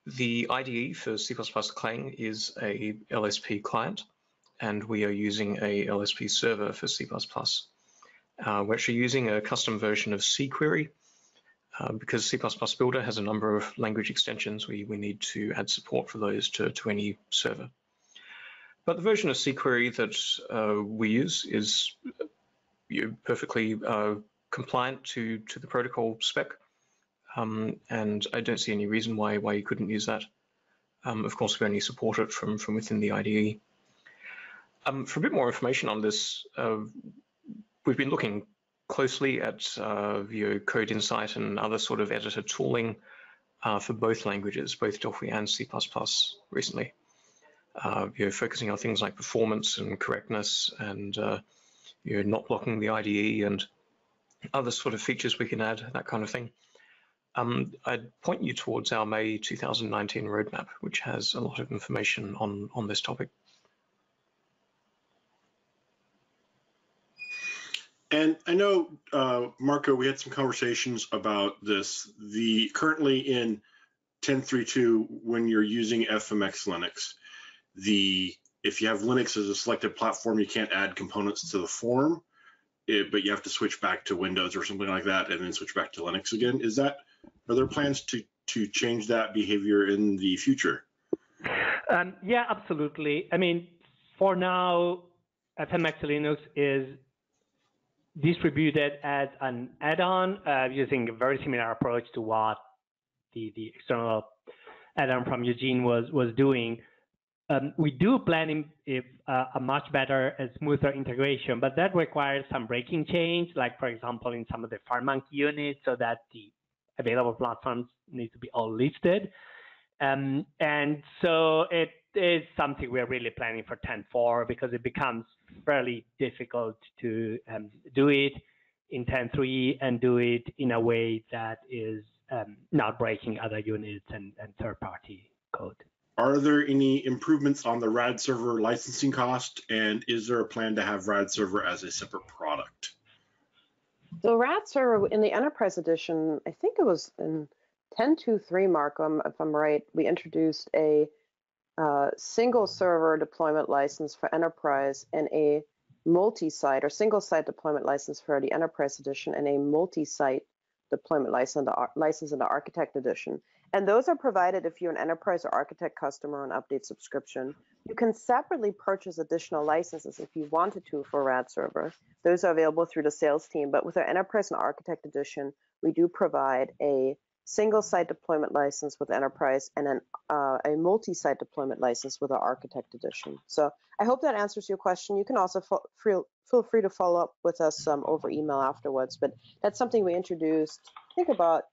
The IDE for C++ Clang is a LSP client, and we are using a LSP server for C++. We're actually using a custom version of cQuery because C++ Builder has a number of language extensions. We need to add support for those to any server. But the version of cQuery that we use is perfectly compliant to the protocol spec, and I don't see any reason why you couldn't use that. Of course, we only support it from within the IDE. For a bit more information on this, we've been looking closely at Code Insight and other sort of editor tooling for both languages, both Delphi and C++ recently. Focusing on things like performance and correctness and not blocking the IDE and other sort of features we can add, that kind of thing. I'd point you towards our May 2019 roadmap, which has a lot of information on this topic. And I know, Marco, we had some conversations about this. Currently in 10.3.2, when you're using FMX Linux, if you have Linux as a selected platform, you can't add components to the form, but you have to switch back to Windows or something like that, and then switch back to Linux again. Are there plans to change that behavior in the future? Yeah, absolutely. I mean, for now, FMX Linux is distributed as an add-on using a very similar approach to what the external add-on from Eugene was doing. We do plan a much better and smoother integration, but that requires some breaking change, like for example in some of the FireMonkey units, so that the available platforms need to be all listed. And so it is something we're really planning for 10.4 because it becomes fairly difficult to do it in 10.3 and do it in a way that is not breaking other units and third-party code. Are there any improvements on the RAD server licensing cost, and is there a plan to have RAD server as a separate product? So RAD server in the Enterprise Edition, I think it was in 10.2.3, Marco, if I'm right, we introduced a single server deployment license for Enterprise and a multi-site or single-site deployment license for the Enterprise Edition and a multi-site deployment license in the Architect Edition. And those are provided if you're an Enterprise or Architect customer on update subscription. You can separately purchase additional licenses if you wanted to for RAD server. Those are available through the sales team. But with our Enterprise and Architect Edition, we do provide a single-site deployment license with Enterprise and then a multi-site deployment license with our Architect Edition. So I hope that answers your question. You can also feel free to follow up with us over email afterwards. But that's something we introduced, I think about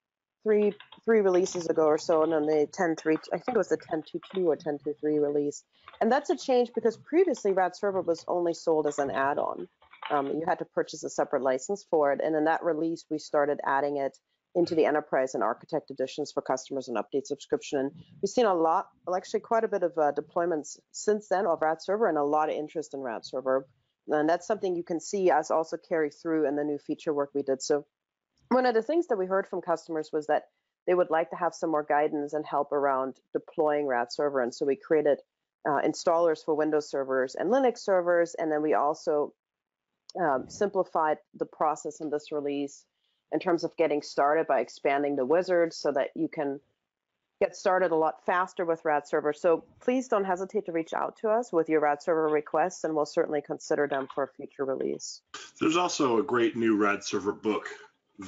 three releases ago or so, and then the 10.3, I think it was the 10.2.2 or 10.2.3 release. And that's a change because previously RAD server was only sold as an add-on. You had to purchase a separate license for it. And in that release, we started adding it into the Enterprise and Architect Editions for customers and update subscription. And we've seen a lot, actually quite a bit of deployments since then of RAD server and a lot of interest in RAD server. And that's something you can see us also carry through in the new feature work we did. So one of the things that we heard from customers was that they would like to have some more guidance and help around deploying RAD server. And so we created installers for Windows servers and Linux servers. And then we also simplified the process in this release in terms of getting started by expanding the wizard so that you can get started a lot faster with RAD Server. So please don't hesitate to reach out to us with your RAD Server requests, and we'll certainly consider them for a future release. There's also a great new RAD Server book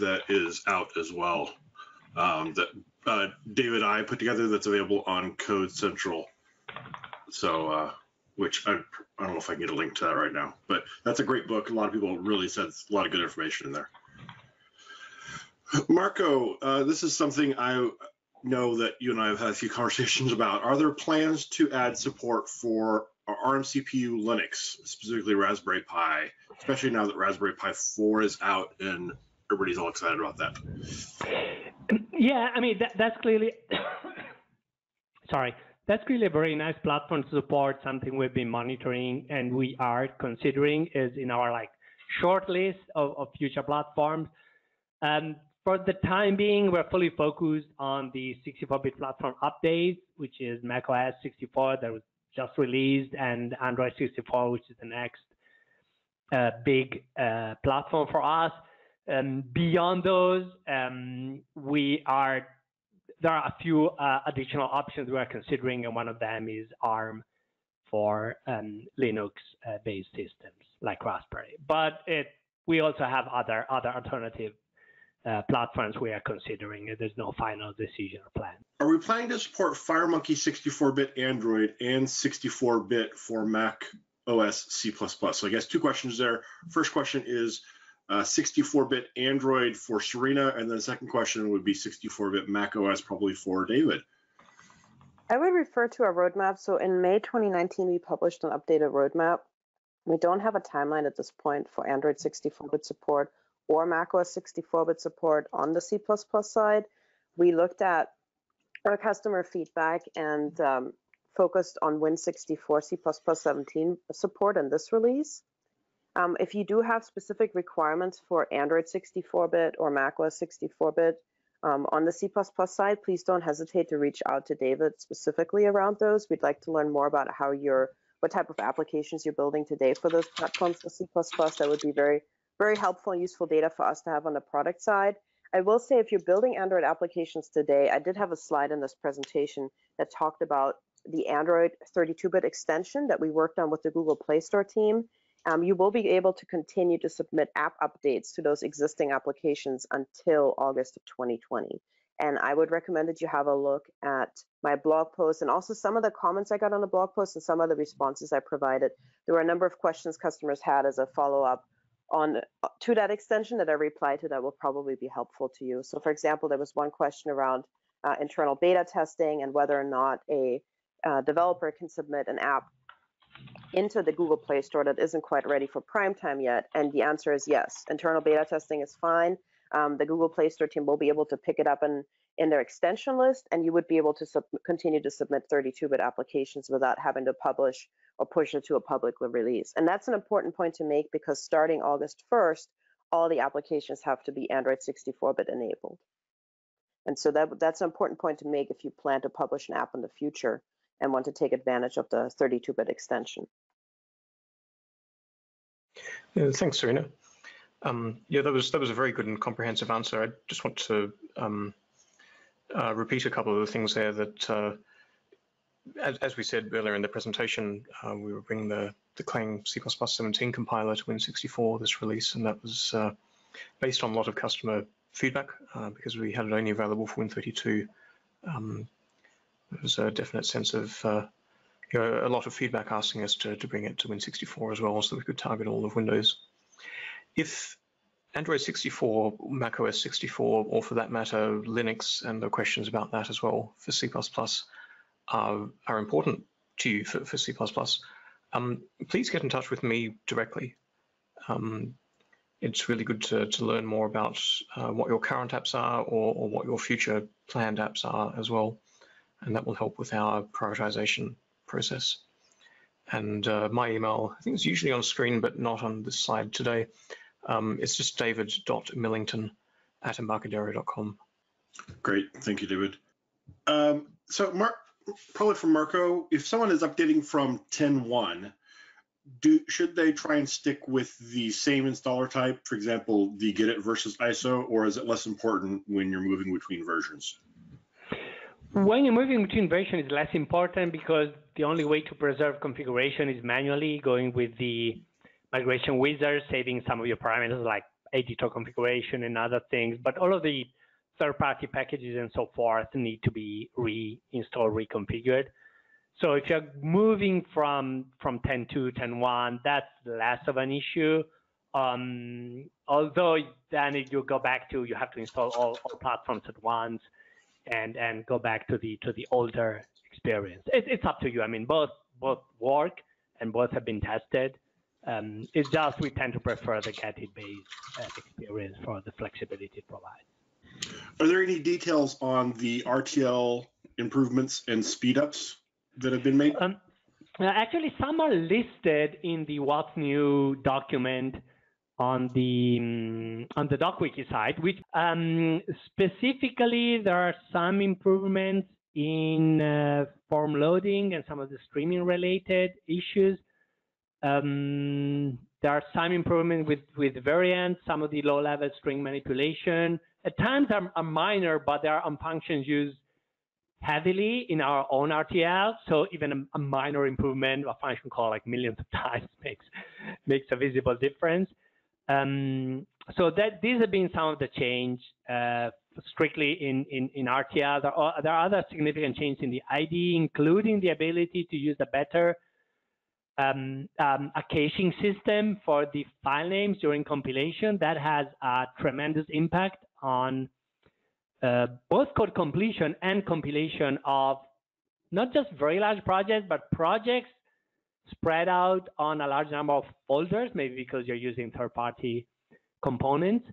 that is out as well that David and I put together that's available on Code Central. So, which I don't know if I can get a link to that right now, but that's a great book. A lot of people really said a lot of good information in there. Marco, this is something I know that you and I have had a few conversations about. Are there plans to add support for RMCPU Linux, specifically Raspberry Pi, especially now that Raspberry Pi 4 is out and everybody's all excited about that? Yeah, I mean, that's clearly, sorry, that's clearly a very nice platform to support. Something we've been monitoring and we are considering is in our short list of future platforms. For the time being, we're fully focused on the 64-bit platform updates, which is macOS 64 that was just released, and Android 64, which is the next big platform for us. Beyond those, there are a few additional options we are considering, and one of them is ARM for Linux-based systems like Raspberry. But we also have other alternative platforms we are considering. There's no final decision or plan. Are we planning to support FireMonkey 64-bit Android and 64-bit for Mac OS C++? So I guess two questions there. First question is 64-bit Android for Serena, and then the second question would be 64-bit Mac OS probably for David. I would refer to our roadmap. So in May 2019, we published an updated roadmap. We don't have a timeline at this point for Android 64-bit support or macOS 64-bit support on the C++ side. We looked at our customer feedback and focused on Win64 C++17 support in this release. If you do have specific requirements for Android 64-bit or macOS 64-bit on the C++ side, please don't hesitate to reach out to David specifically around those. We'd like to learn more about what type of applications you're building today for those platforms for C++. That would be very, very helpful and useful data for us to have on the product side. I will say if you're building Android applications today, I did have a slide in this presentation that talked about the Android 32-bit extension that we worked on with the Google Play Store team. You will be able to continue to submit app updates to those existing applications until August of 2020. And I would recommend that you have a look at my blog post and also some of the comments I got on the blog post and some of the responses I provided. There were a number of questions customers had as a follow-up to that extension that I replied to that will probably be helpful to you. So for example, there was one question around internal beta testing and whether or not a developer can submit an app into the Google Play Store that isn't quite ready for prime time yet. And the answer is yes. Internal beta testing is fine. The Google Play Store team will be able to pick it up in their extension list, and you would be able to continue to submit 32-bit applications without having to publish or push it to a public release. And that's an important point to make because starting August 1st, all the applications have to be Android 64-bit enabled. And so that's an important point to make if you plan to publish an app in the future and want to take advantage of the 32-bit extension. Yeah, thanks, Serena. Yeah, that was a very good and comprehensive answer. I just want to repeat a couple of the things there that, as we said earlier in the presentation, we were bringing the Clang C++17 compiler to Win64 this release, and that was based on a lot of customer feedback because we had it only available for Win32. There was a definite sense of a lot of feedback asking us to bring it to Win64 as well, so we could target all of Windows. If Android 64, macOS 64, or for that matter, Linux, and the questions about that as well for C++ are important to you for C++, please get in touch with me directly. It's really good to learn more about what your current apps are or what your future planned apps are as well, and that will help with our prioritization process. And my email, I think it's usually on screen, but not on this slide today. It's just david.millington@embarcadero.com. Great, thank you, David. So Mark, probably for Marco, if someone is updating from 10.1, should they try and stick with the same installer type, for example, the get it versus ISO, or is it less important when you're moving between versions? When you're moving between versions, it's less important because the only way to preserve configuration is manually going with the migration wizard, saving some of your parameters like editor configuration and other things. But all of the third-party packages and so forth need to be reinstalled, reconfigured. So if you're moving from 10.2, 10.1, that's less of an issue. Although then if you go back to, you have to install all platforms at once and go back to the older experience. It's up to you. I mean, both work and both have been tested. It's just we tend to prefer the get it based experience for the flexibility it provides. Are there any details on the RTL improvements and speedups that have been made? Actually, some are listed in the What's New document on the DocWiki site, which specifically there are some improvements in form loading and some of the streaming related issues. There are some improvements with variants, some of the low-level string manipulation. At times are minor, but there are functions used heavily in our own RTL. So even a minor improvement, a function called like millions of times makes a visible difference. So these have been some of the change strictly in RTL. There are other significant changes in the IDE, including the ability to use a better a caching system for the file names during compilation. That has a tremendous impact on both code completion and compilation of not just very large projects, but projects spread out on a large number of folders, maybe because you're using third-party components.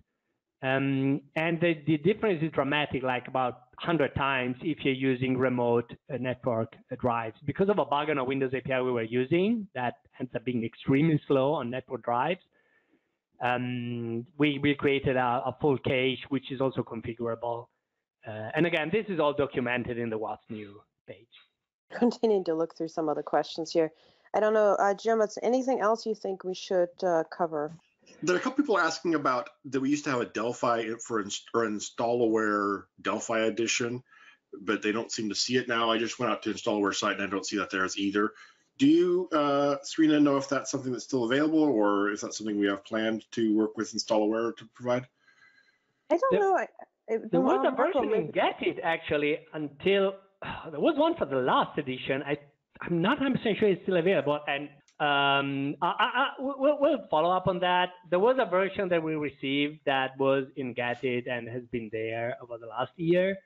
And the difference is dramatic, like about 100 times if you're using remote network drives. Because of a bug on a Windows API we were using that ends up being extremely slow on network drives, we created a full cache, which is also configurable. And again, this is all documented in the What's New page. Continuing to look through some of the questions here. I don't know, Jim, is anything else you think we should cover? There are a couple people asking about that we used to have a Delphi for InstallAware Delphi edition, but they don't seem to see it now. I just went out to InstallAware site and I don't see that there as either. Do you, Serena, know if that's something that's still available or is that something we have planned to work with InstallAware to provide? I don't know. There was a version in Get It actually until, there was one for the last edition. I'm not 100% sure it's still available, and we'll follow up on that. There was a version that we received that was in Get It and has been there over the last year.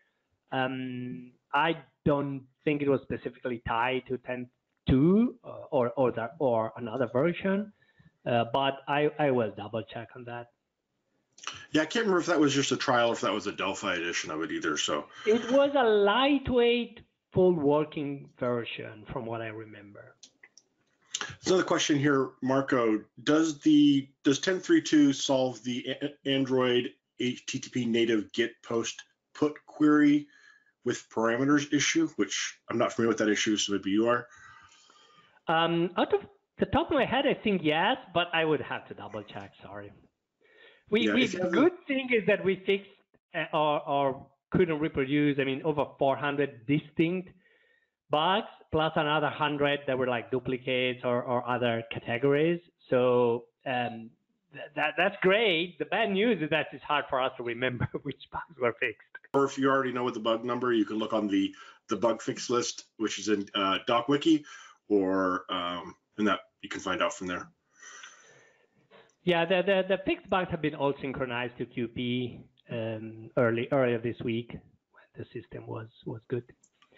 I don't think it was specifically tied to 10.2 or another version, but I will double check on that. Yeah, I can't remember if that was just a trial or if that was a Delphi edition of it either. So it was a lightweight, full working version from what I remember. There's another question here, Marco. Does 10.3.2 solve the Android HTTP native get post put query with parameters issue, which I'm not familiar with that issue, so maybe you are? Out of the top of my head, I think yes, but I would have to double check, sorry. The good thing is that we fixed or couldn't reproduce, I mean, over 400 distinct bugs, plus another 100 that were like duplicates or other categories. So that's great. The bad news is that it's hard for us to remember which bugs were fixed. Or if you already know what the bug number, you can look on the bug fix list, which is in DocWiki, or and that you can find out from there. Yeah, the fixed bugs have been all synchronized to QP earlier this week when the system was good.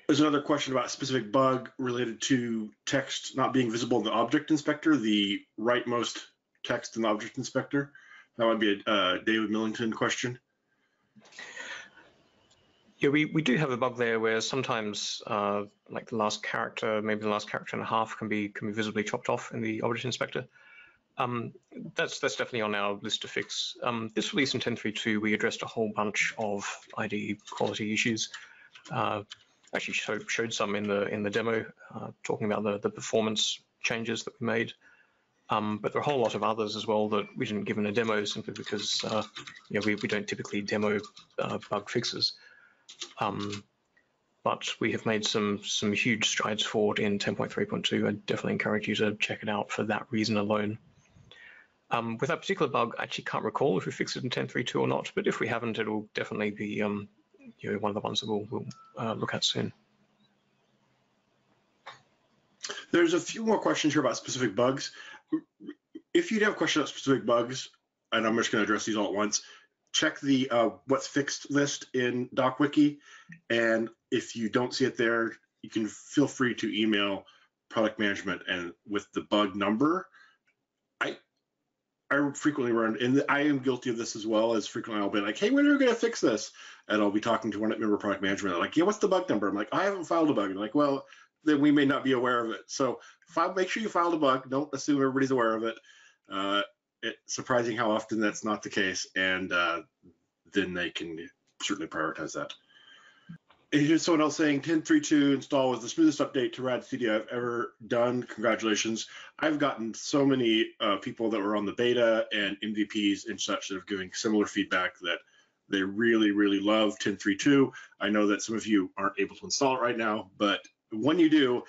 There's another question about a specific bug related to text not being visible in the object inspector, the rightmost text in the object inspector. That would be a David Millington question. Yeah, we do have a bug there where sometimes like the last character, maybe the last character and a half can be visibly chopped off in the object inspector. That's definitely on our list to fix. This release in 10.3.2, we addressed a whole bunch of IDE quality issues. Actually showed some in the demo, talking about the performance changes that we made. But there are a whole lot of others as well that we didn't give in a demo simply because we don't typically demo bug fixes. but we have made some huge strides forward in 10.3.2. I definitely encourage you to check it out for that reason alone. With that particular bug, I actually can't recall if we fixed it in 10.3.2 or not, but if we haven't, it'll definitely be one of the ones that we'll look at soon. There's a few more questions here about specific bugs. If you have questions about specific bugs, and I'm just going to address these all at once, check the what's fixed list in DocWiki, and if you don't see it there, you can feel free to email product management and with the bug number. I frequently run, and I am guilty of this as well, as frequently I'll be like, hey, when are we going to fix this? And I'll be talking to one member of product management. They're like, yeah, what's the bug number? I'm like, I haven't filed a bug. And like, well, then we may not be aware of it. So make sure you filed a bug. Don't assume everybody's aware of it. It's surprising how often that's not the case. And then they can certainly prioritize that. And here's someone else saying 10.3.2 install was the smoothest update to RAD Studio I've ever done. Congratulations. I've gotten so many people that were on the beta and MVPs and such that have given similar feedback that they really, really love 10.3.2. I know that some of you aren't able to install it right now, but when you do,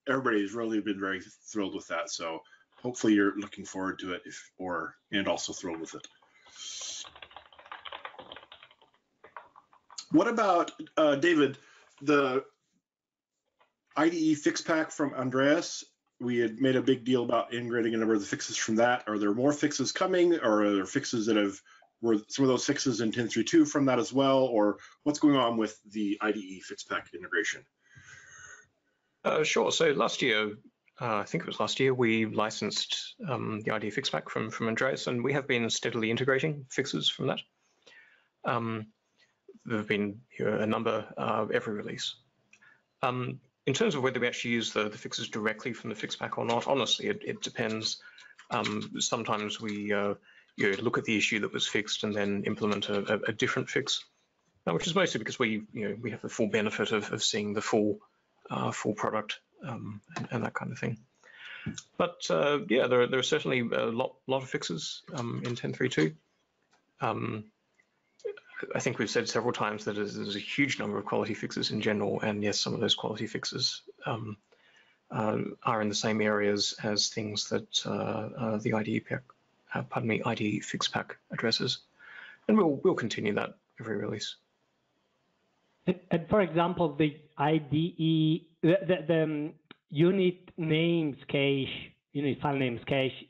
everybody's really been very thrilled with that. So hopefully you're looking forward to it and also thrilled with it. What about, David, the IDE fix pack from Andreas? We had made a big deal about integrating a number of the fixes from that. Are there more fixes coming, or are there fixes that were some of those fixes in 10.3.2 from that as well, or what's going on with the IDE fix pack integration? Sure. So last year, I think it was last year, we licensed the IDE fix pack from Andreas, and we have been steadily integrating fixes from that. There have been a number every release. In terms of whether we actually use the fixes directly from the fix pack or not, honestly, it depends. Sometimes we look at the issue that was fixed and then implement a different fix, which is mostly because we have the full benefit of seeing the full product and that kind of thing. But yeah, there are certainly a lot of fixes in 10.3.2. I think we've said several times that there's a huge number of quality fixes in general, and yes, some of those quality fixes are in the same areas as things that the IDE fix pack addresses, and we'll continue that every release. And for example, the IDE, the unit names cache, unit file names cache.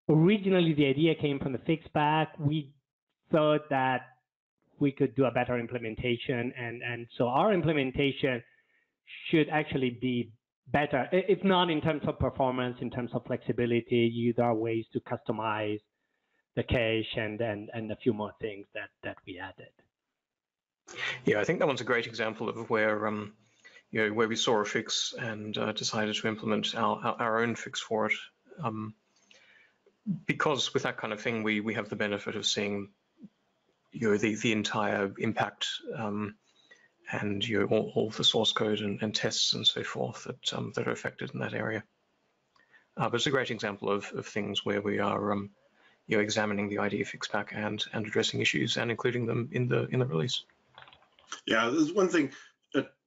Originally, the idea came from the fix pack. We thought that we could do a better implementation, and so our implementation should actually be better, if not in terms of performance, in terms of flexibility. There are ways to customize the cache and a few more things that we added. Yeah, I think that one's a great example of where where we saw a fix and decided to implement our own fix for it. Because with that kind of thing, we have the benefit of seeing the entire impact and all the source code and tests and so forth that are affected in that area. But it's a great example of things where we are examining the IDE fix pack and addressing issues and including them in the release. Yeah, there's one thing.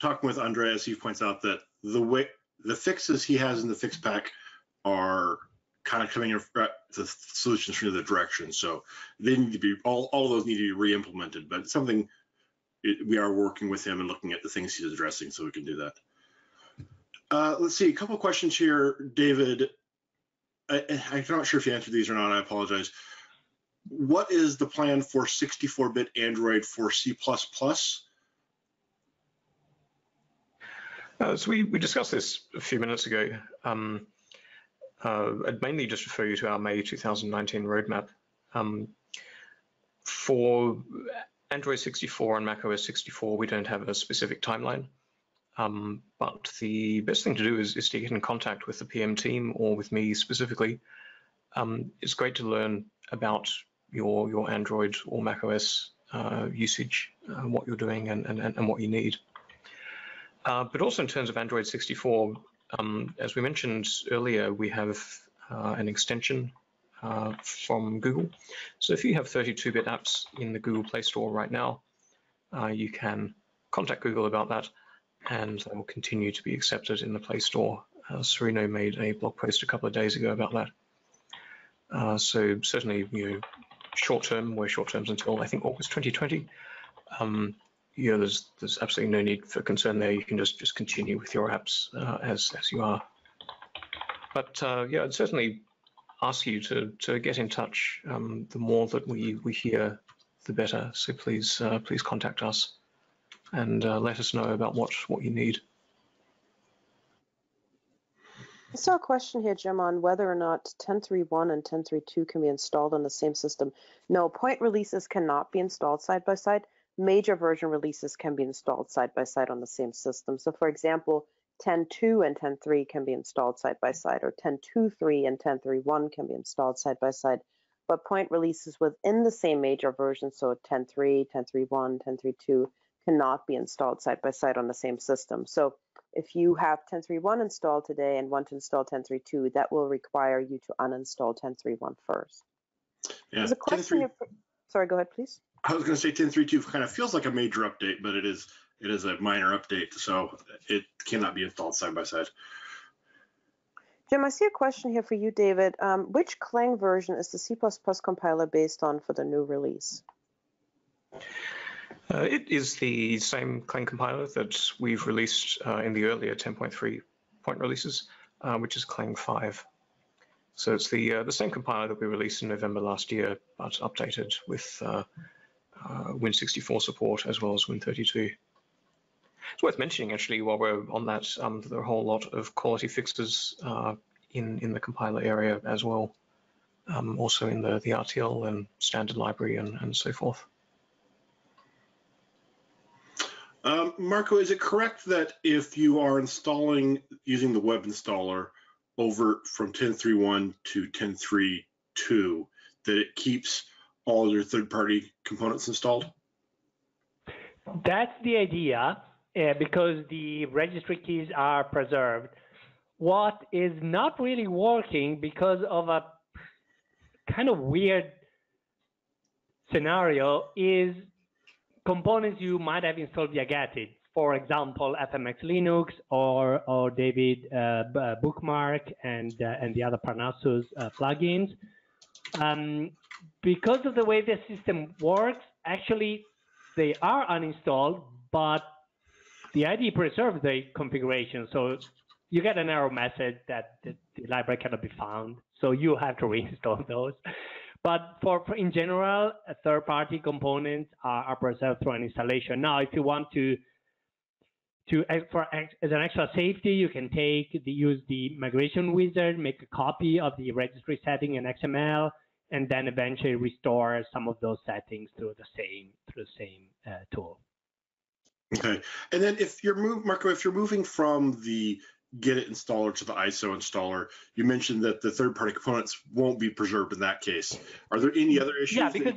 Talking with Andreas, he points out that the fixes he has in the fix pack are kind of coming in the solutions from the direction. So they need to be all of those need to be re-implemented. But it's something we are working with him and looking at the things he's addressing, so we can do that. Let's see, a couple of questions here, David. I'm not sure if you answered these or not. I apologize. What is the plan for 64-bit Android for C++? So we discussed this a few minutes ago. I'd mainly just refer you to our May 2019 roadmap. For Android 64 and macOS 64, we don't have a specific timeline. But the best thing to do is to get in contact with the PM team or with me specifically. It's great to learn about your Android or macOS usage, what you're doing and what you need. But also in terms of Android 64, as we mentioned earlier, we have an extension from Google. So if you have 32-bit apps in the Google Play Store right now, you can contact Google about that and they will continue to be accepted in the Play Store. Serino made a blog post a couple of days ago about that. So certainly, short term, we're short terms until I think August 2020. There's absolutely no need for concern there. You can just continue with your apps as you are. But I'd certainly ask you to get in touch. The more that we hear, the better. So please contact us and let us know about what you need. I saw a question here, Jim, on whether or not 10.3.1 and 10.3.2 can be installed on the same system. No, point releases cannot be installed side by side. Major version releases can be installed side by side on the same system. So for example, 10.2 and 10.3 can be installed side by side, or 10.2.3 and 10.3.1 can be installed side by side. But point releases within the same major version, so 10.3, 10.3.1, 10.3.2, cannot be installed side by side on the same system. So if you have 10.3.1 installed today and want to install 10.3.2, that will require you to uninstall 10.3.1 first. Yeah. There's a question here. Sorry, go ahead, please. I was going to say 10.3.2 kind of feels like a major update, but it is a minor update, so it cannot be installed side by side. Jim, I see a question here for you, David. Which Clang version is the C++ compiler based on for the new release? It is the same Clang compiler that we've released in the earlier 10.3 point releases, which is Clang 5. So it's the same compiler that we released in November last year, but updated with Win64 support as well as Win32. It's worth mentioning, actually, while we're on that, there are a whole lot of quality fixes in the compiler area as well, also in the RTL and standard library and so forth. Marco, is it correct that if you are installing using the web installer over from 10.3.1 to 10.3.2, that it keeps all your third-party components installed? That's the idea, because the registry keys are preserved. What is not really working because of a kind of weird scenario is components you might have installed via Gatit. For example, FMX Linux or David Bookmark and the other Parnassus plugins. Because of the way the system works, actually they are uninstalled, but the IDE preserves the configuration. So you get an error message that the library cannot be found. So you have to reinstall those. But for in general, third-party components are preserved through an installation. Now, if you want to as an extra safety, you can use the migration wizard, make a copy of the registry setting in XML, and then eventually restore some of those settings through the same tool. Okay, and then if you're Marco, if you're moving from the Get It installer to the ISO installer, you mentioned that the third-party components won't be preserved in that case. Are there any other issues? Yeah, because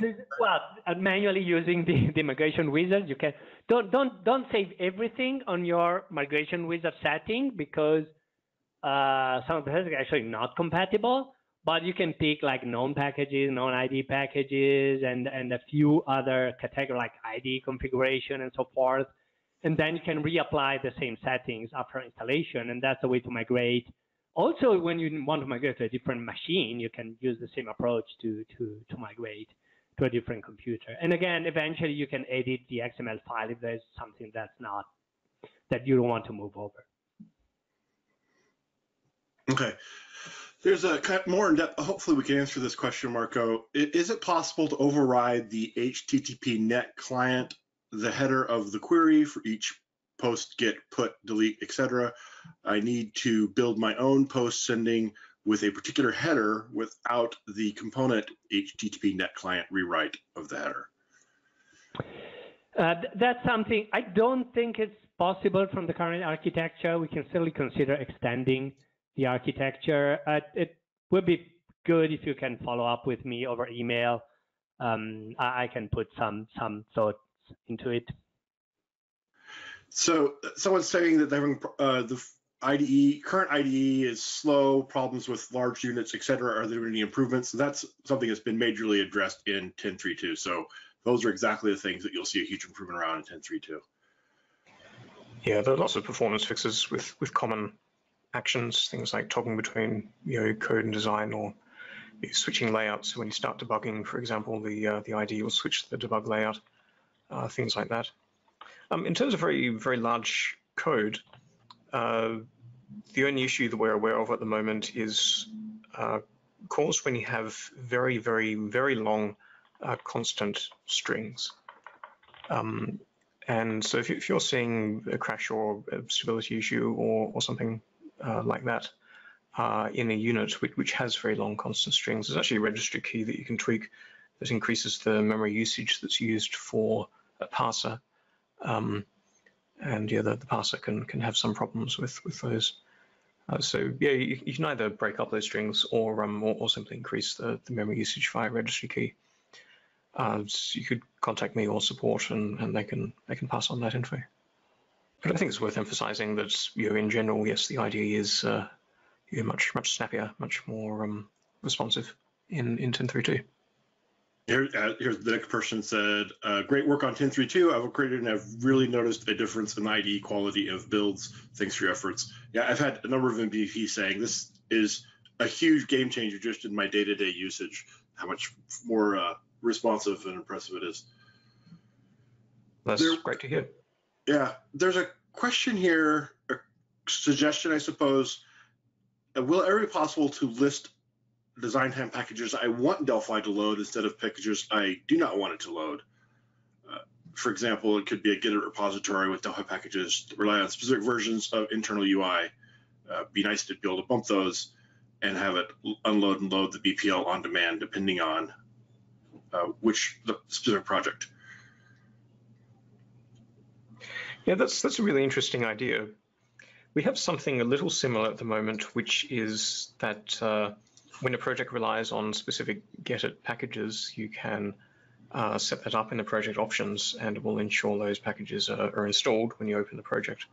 manually using the migration wizard, you can don't save everything on your migration wizard setting, because some of the settings are actually not compatible. But you can pick like known packages, known ID packages, and a few other categories like ID configuration and so forth. And then you can reapply the same settings after installation, and that's a way to migrate. Also, when you want to migrate to a different machine, you can use the same approach to migrate to a different computer. And again, eventually you can edit the XML file if there's something that you don't want to move over. Okay. There's a more in depth. Hopefully, we can answer this question, Marco. Is it possible to override the HTTP net client, the header of the query for each post, get, put, delete, etc.? I need to build my own post sending with a particular header without the component HTTP net client rewrite of the header. That's something I don't think it's possible from the current architecture. We can certainly consider extending the architecture. It would be good if you can follow up with me over email. I can put some thoughts into it. So someone's saying that they're having the current IDE is slow, problems with large units, etc. Are there any improvements? So that's something that's been majorly addressed in 10.3.2. So those are exactly the things that you'll see a huge improvement around in 10.3.2. Yeah, there are lots of performance fixes with common actions, things like toggling between code and design, or switching layouts. So when you start debugging, for example, the IDE will switch to the debug layout, things like that. In terms of very large code, the only issue that we're aware of at the moment is caused when you have very long constant strings. And so if you're seeing a crash or a stability issue or something like that in a unit which has very long constant strings, there's actually a registry key that you can tweak that increases the memory usage that's used for a parser. And yeah, the parser can have some problems with those. So yeah, you can either break up those strings or simply increase the memory usage via registry key. So you could contact me or support, and they can pass on that info. But I think it's worth emphasizing that in general, yes, the IDE is much snappier, much more responsive in 10.3.2. Here's the next person said, great work on 10.3.2. I've upgraded and I've really noticed a difference in the IDE quality of builds. Thanks for your efforts. Yeah, I've had a number of MVPs saying this is a huge game changer just in my day-to-day usage, how much more responsive and impressive it is. That's great to hear. Yeah, there's a question here, a suggestion, I suppose. Will it ever be possible to list design time packages I want Delphi to load instead of packages I do not want it to load? For example, it could be a Git repository with Delphi packages that rely on specific versions of internal UI. Be nice to be able to bump those and have it unload and load the BPL on demand, depending on which the specific project. Yeah, that's a really interesting idea. We have something a little similar at the moment, which is that when a project relies on specific get-it packages, you can set that up in the project options, and it will ensure those packages are installed when you open the project.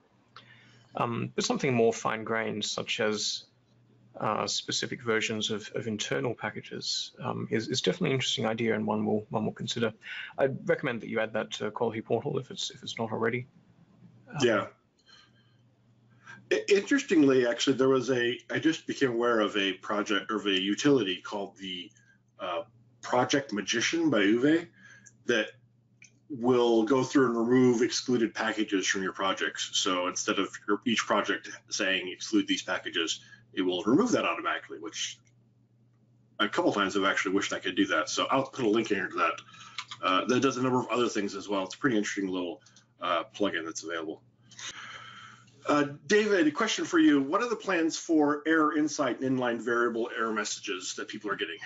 But something more fine-grained, such as specific versions of internal packages, is definitely an interesting idea, and one we'll consider. I'd recommend that you add that to Quality Portal if it's not already. Yeah. Interestingly, actually, I just became aware of a project or of a utility called the Project Magician by Uwe that will go through and remove excluded packages from your projects. So instead of each project saying exclude these packages, it will remove that automatically, which a couple times I've actually wished I could do that. So I'll put a link here to that. That does a number of other things as well. It's a pretty interesting little plugin that's available. David, a question for you. What are the plans for error insight and inline variable error messages that people are getting?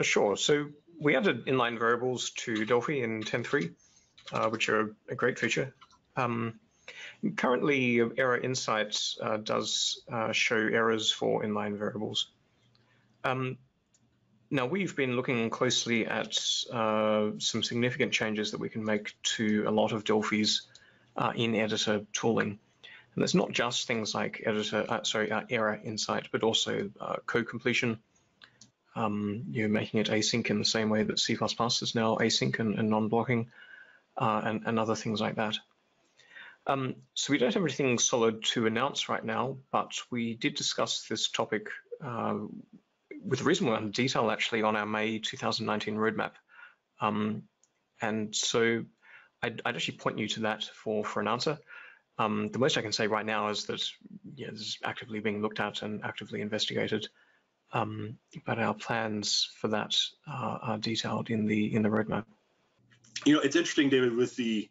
Sure. So we added inline variables to Delphi in 10.3, which are a great feature. Currently, Error Insight does show errors for inline variables. Now, we've been looking closely at some significant changes that we can make to a lot of Delphi's in-editor tooling. And it's not just things like Error Insight, but also code completion. You're making it async in the same way that C++ is now async and non-blocking, and other things like that. So we don't have anything solid to announce right now, but we did discuss this topic with a reasonable amount of detail, actually, on our May 2019 roadmap. And so I'd actually point you to that for an answer. The most I can say right now is that this is actively being looked at and actively investigated. But our plans for that are detailed in the roadmap. You know, it's interesting, David, with the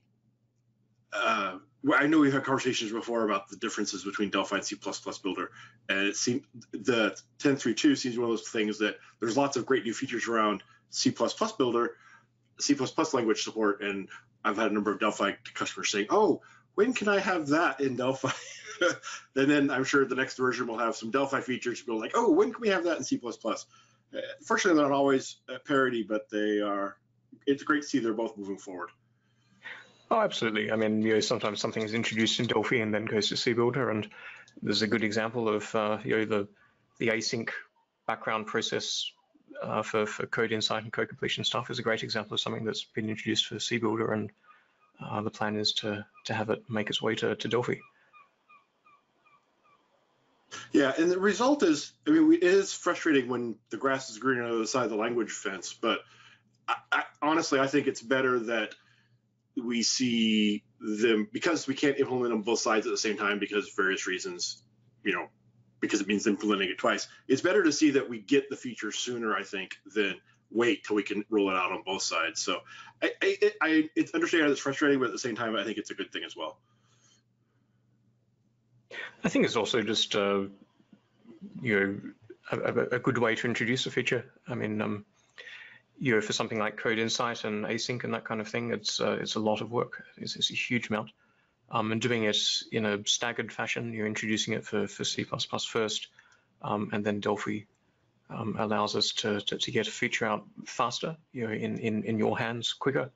I know we've had conversations before about the differences between Delphi and C++ Builder, and it seems the 10.3.2 seems one of those things that there's lots of great new features around C++ Builder, C++ language support, and I've had a number of Delphi customers saying, "Oh, when can I have that in Delphi?" And then I'm sure the next version will have some Delphi features. People like, "Oh, when can we have that in C++?" Fortunately, they're not always at parity, but they are. It's great to see they're both moving forward. Oh, absolutely. I mean, sometimes something is introduced in Delphi and then goes to C Builder, and there's a good example of the async background process for code insight and code completion stuff is a great example of something that's been introduced for C Builder and the plan is to have it make its way to Delphi. Yeah, and the result is, I mean, it is frustrating when the grass is greener on the other side of the language fence, but honestly, I think it's better that we see them, because we can't implement on both sides at the same time because of various reasons, because it means implementing it twice. It's better to see that we get the feature sooner, I think, than wait till we can roll it out on both sides. So it's understanding that it's frustrating, but at the same time, I think it's a good thing as well. I think it's also just a good way to introduce a feature. I mean, for something like Code Insight and async and that kind of thing, it's a lot of work. It's a huge amount. And doing it in a staggered fashion, you're introducing it for C++ first, and then Delphi allows us to get a feature out faster, in your hands quicker,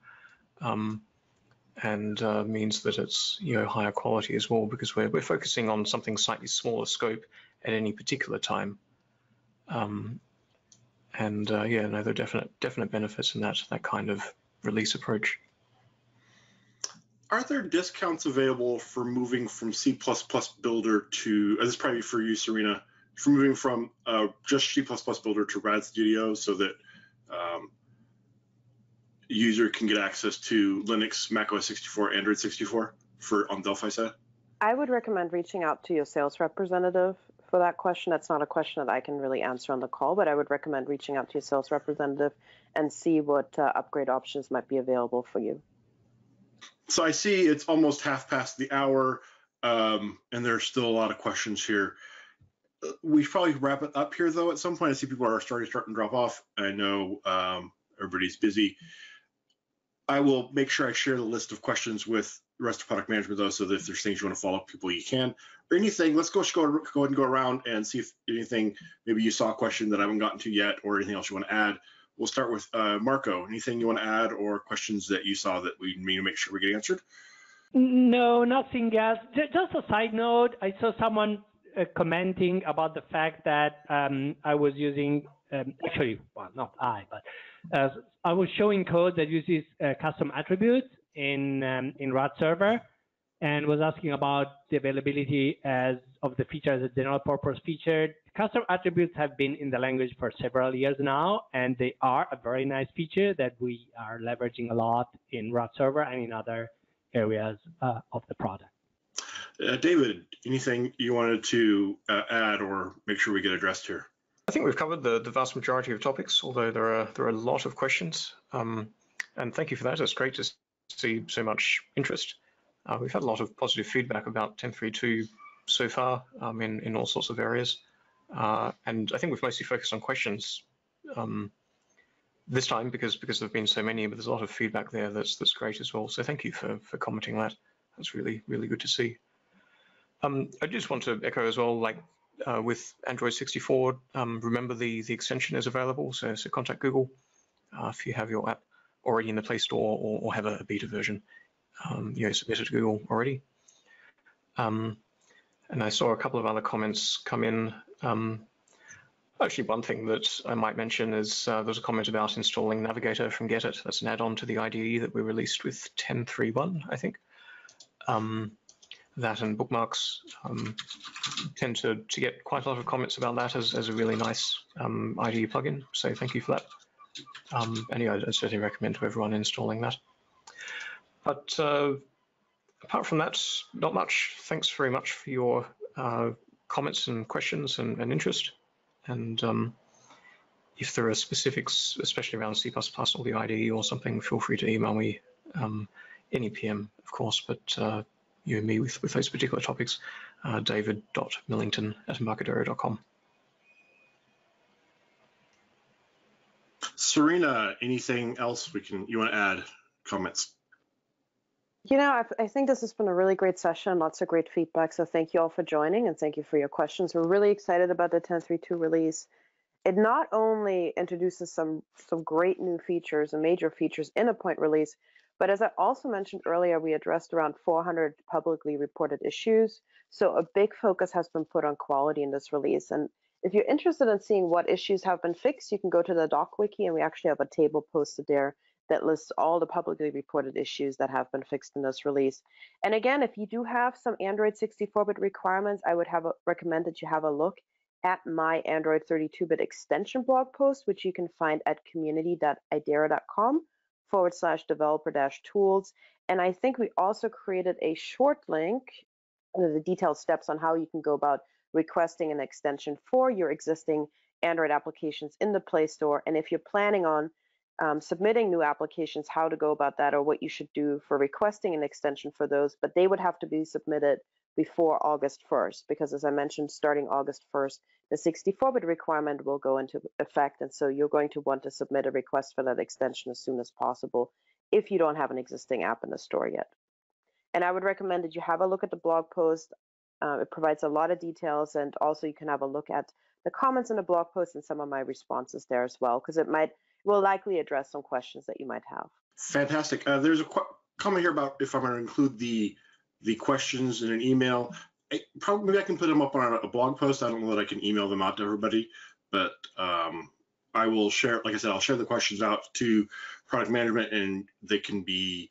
and means that it's higher quality as well, because we're focusing on something slightly smaller scope at any particular time. There are definite benefits in that kind of release approach. Are there discounts available for moving from C++ Builder to, this is probably for you, Serena, for moving from just C++ Builder to RAD Studio, so that user can get access to Linux, macOS 64, Android 64 on Delphi side? I would recommend reaching out to your sales representative for that question. That's not a question that I can really answer on the call, but I would recommend reaching out to your sales representative and see what upgrade options might be available for you. So I see it's almost half past the hour, and there's still a lot of questions here. We should probably wrap it up here, though. At some point, I see people are starting to drop off. I know everybody's busy. I will make sure I share the list of questions with the rest of product management, though, so that if there's things you want to follow up people, you can. Or anything, let's go ahead and go around and see if anything, maybe you saw a question that I haven't gotten to yet, or anything else you want to add. We'll start with Marco. Anything you want to add, or questions that you saw that we need to make sure we get answered? No, nothing else. Just a side note, I saw someone commenting about the fact that I was using, actually, well, not I, but I was showing code that uses custom attributes in RAD Server, and was asking about the availability of the feature as a general purpose feature. Custom attributes have been in the language for several years now, and they are a very nice feature that we are leveraging a lot in RAD Server and in other areas of the product. David, anything you wanted to add or make sure we get addressed here? I think we've covered the vast majority of topics, although there are a lot of questions. And thank you for that. It's great to see so much interest. We've had a lot of positive feedback about 10.3.2 so far in all sorts of areas. And I think we've mostly focused on questions this time because there have been so many, but there's a lot of feedback there that's great as well. So thank you for commenting that. That's really, really good to see. I just want to echo as well, like with Android 64, remember the extension is available, so contact Google if you have your app already in the Play Store or have a beta version. Submitted to Google already. And I saw a couple of other comments come in. Actually, one thing that I might mention is there's a comment about installing Navigator from Get-It. That's an add-on to the IDE that we released with 10.3.1, I think. That and bookmarks tend to get quite a lot of comments about that as a really nice IDE plugin. So thank you for that. Anyway, I'd certainly recommend to everyone installing that. But apart from that, not much. Thanks very much for your comments and questions and interest. And if there are specifics, especially around C++ or the IDE or something, feel free to email me, any PM, of course, but you and me with those particular topics, david.millington@embarcadero.com. Serena, anything else you want to add? Comments? I think this has been a really great session, lots of great feedback. So thank you all for joining, and thank you for your questions. We're really excited about the 10.3.2 release. It not only introduces some great new features and major features in a point release, but as I also mentioned earlier, we addressed around 400 publicly reported issues. So a big focus has been put on quality in this release. And if you're interested in seeing what issues have been fixed, you can go to the doc wiki, and we actually have a table posted there that lists all the publicly reported issues that have been fixed in this release. And again, if you do have some Android 64-bit requirements, I would recommend that you have a look at my Android 32-bit extension blog post, which you can find at community.idera.com/developer-tools. And I think we also created a short link, the detailed steps on how you can go about requesting an extension for your existing Android applications in the Play Store. And if you're planning on submitting new applications, how to go about that, or what you should do for requesting an extension for those, but they would have to be submitted before August 1st, because as I mentioned, starting August 1st, the 64-bit requirement will go into effect, and so you're going to want to submit a request for that extension as soon as possible if you don't have an existing app in the store yet. And I would recommend that you have a look at the blog post. It provides a lot of details, and also you can have a look at the comments in the blog post and some of my responses there as well, because will likely address some questions that you might have. Fantastic. There's a comment here about if I'm going to include the questions in an email. Maybe I can put them up on a blog post. I don't know that I can email them out to everybody, but I will share, like I said, I'll share the questions out to product management, and they can be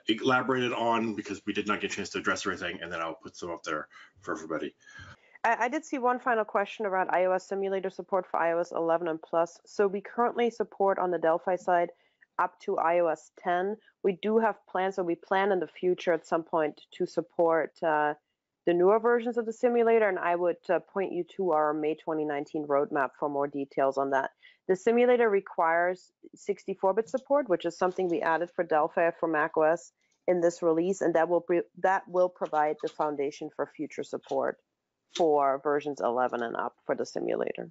elaborated on because we did not get a chance to address everything, and then I'll put some up there for everybody. I did see one final question around iOS simulator support for iOS 11 and plus. So we currently support on the Delphi side up to iOS 10. We do have plans, or we plan in the future at some point to support the newer versions of the simulator, and I would point you to our May 2019 roadmap for more details on that. The simulator requires 64-bit support, which is something we added for Delphi for macOS in this release, and that will provide the foundation for future support for versions 11 and up for the simulator.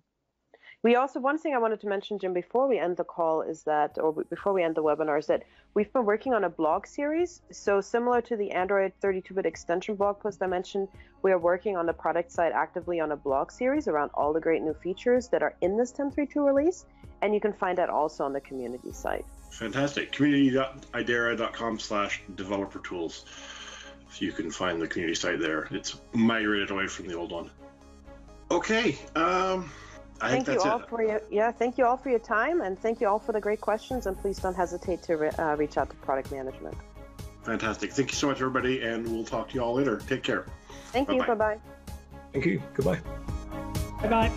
One thing I wanted to mention, Jim, before we end the call is that, or before we end the webinar, is that we've been working on a blog series. So similar to the Android 32-bit extension blog post I mentioned, we are working on the product side actively on a blog series around all the great new features that are in this 10.3.2 release. And you can find that also on the community site. Fantastic. community.idera.com/developer-tools. If you can find the community site there. It's migrated away from the old one. Okay. I think that's it. Thank you all for your time, and thank you all for the great questions, and please don't hesitate to reach out to product management. Fantastic. Thank you so much, everybody, and we'll talk to you all later. Take care. Thank you. Bye-bye. Thank you. Goodbye. Bye-bye.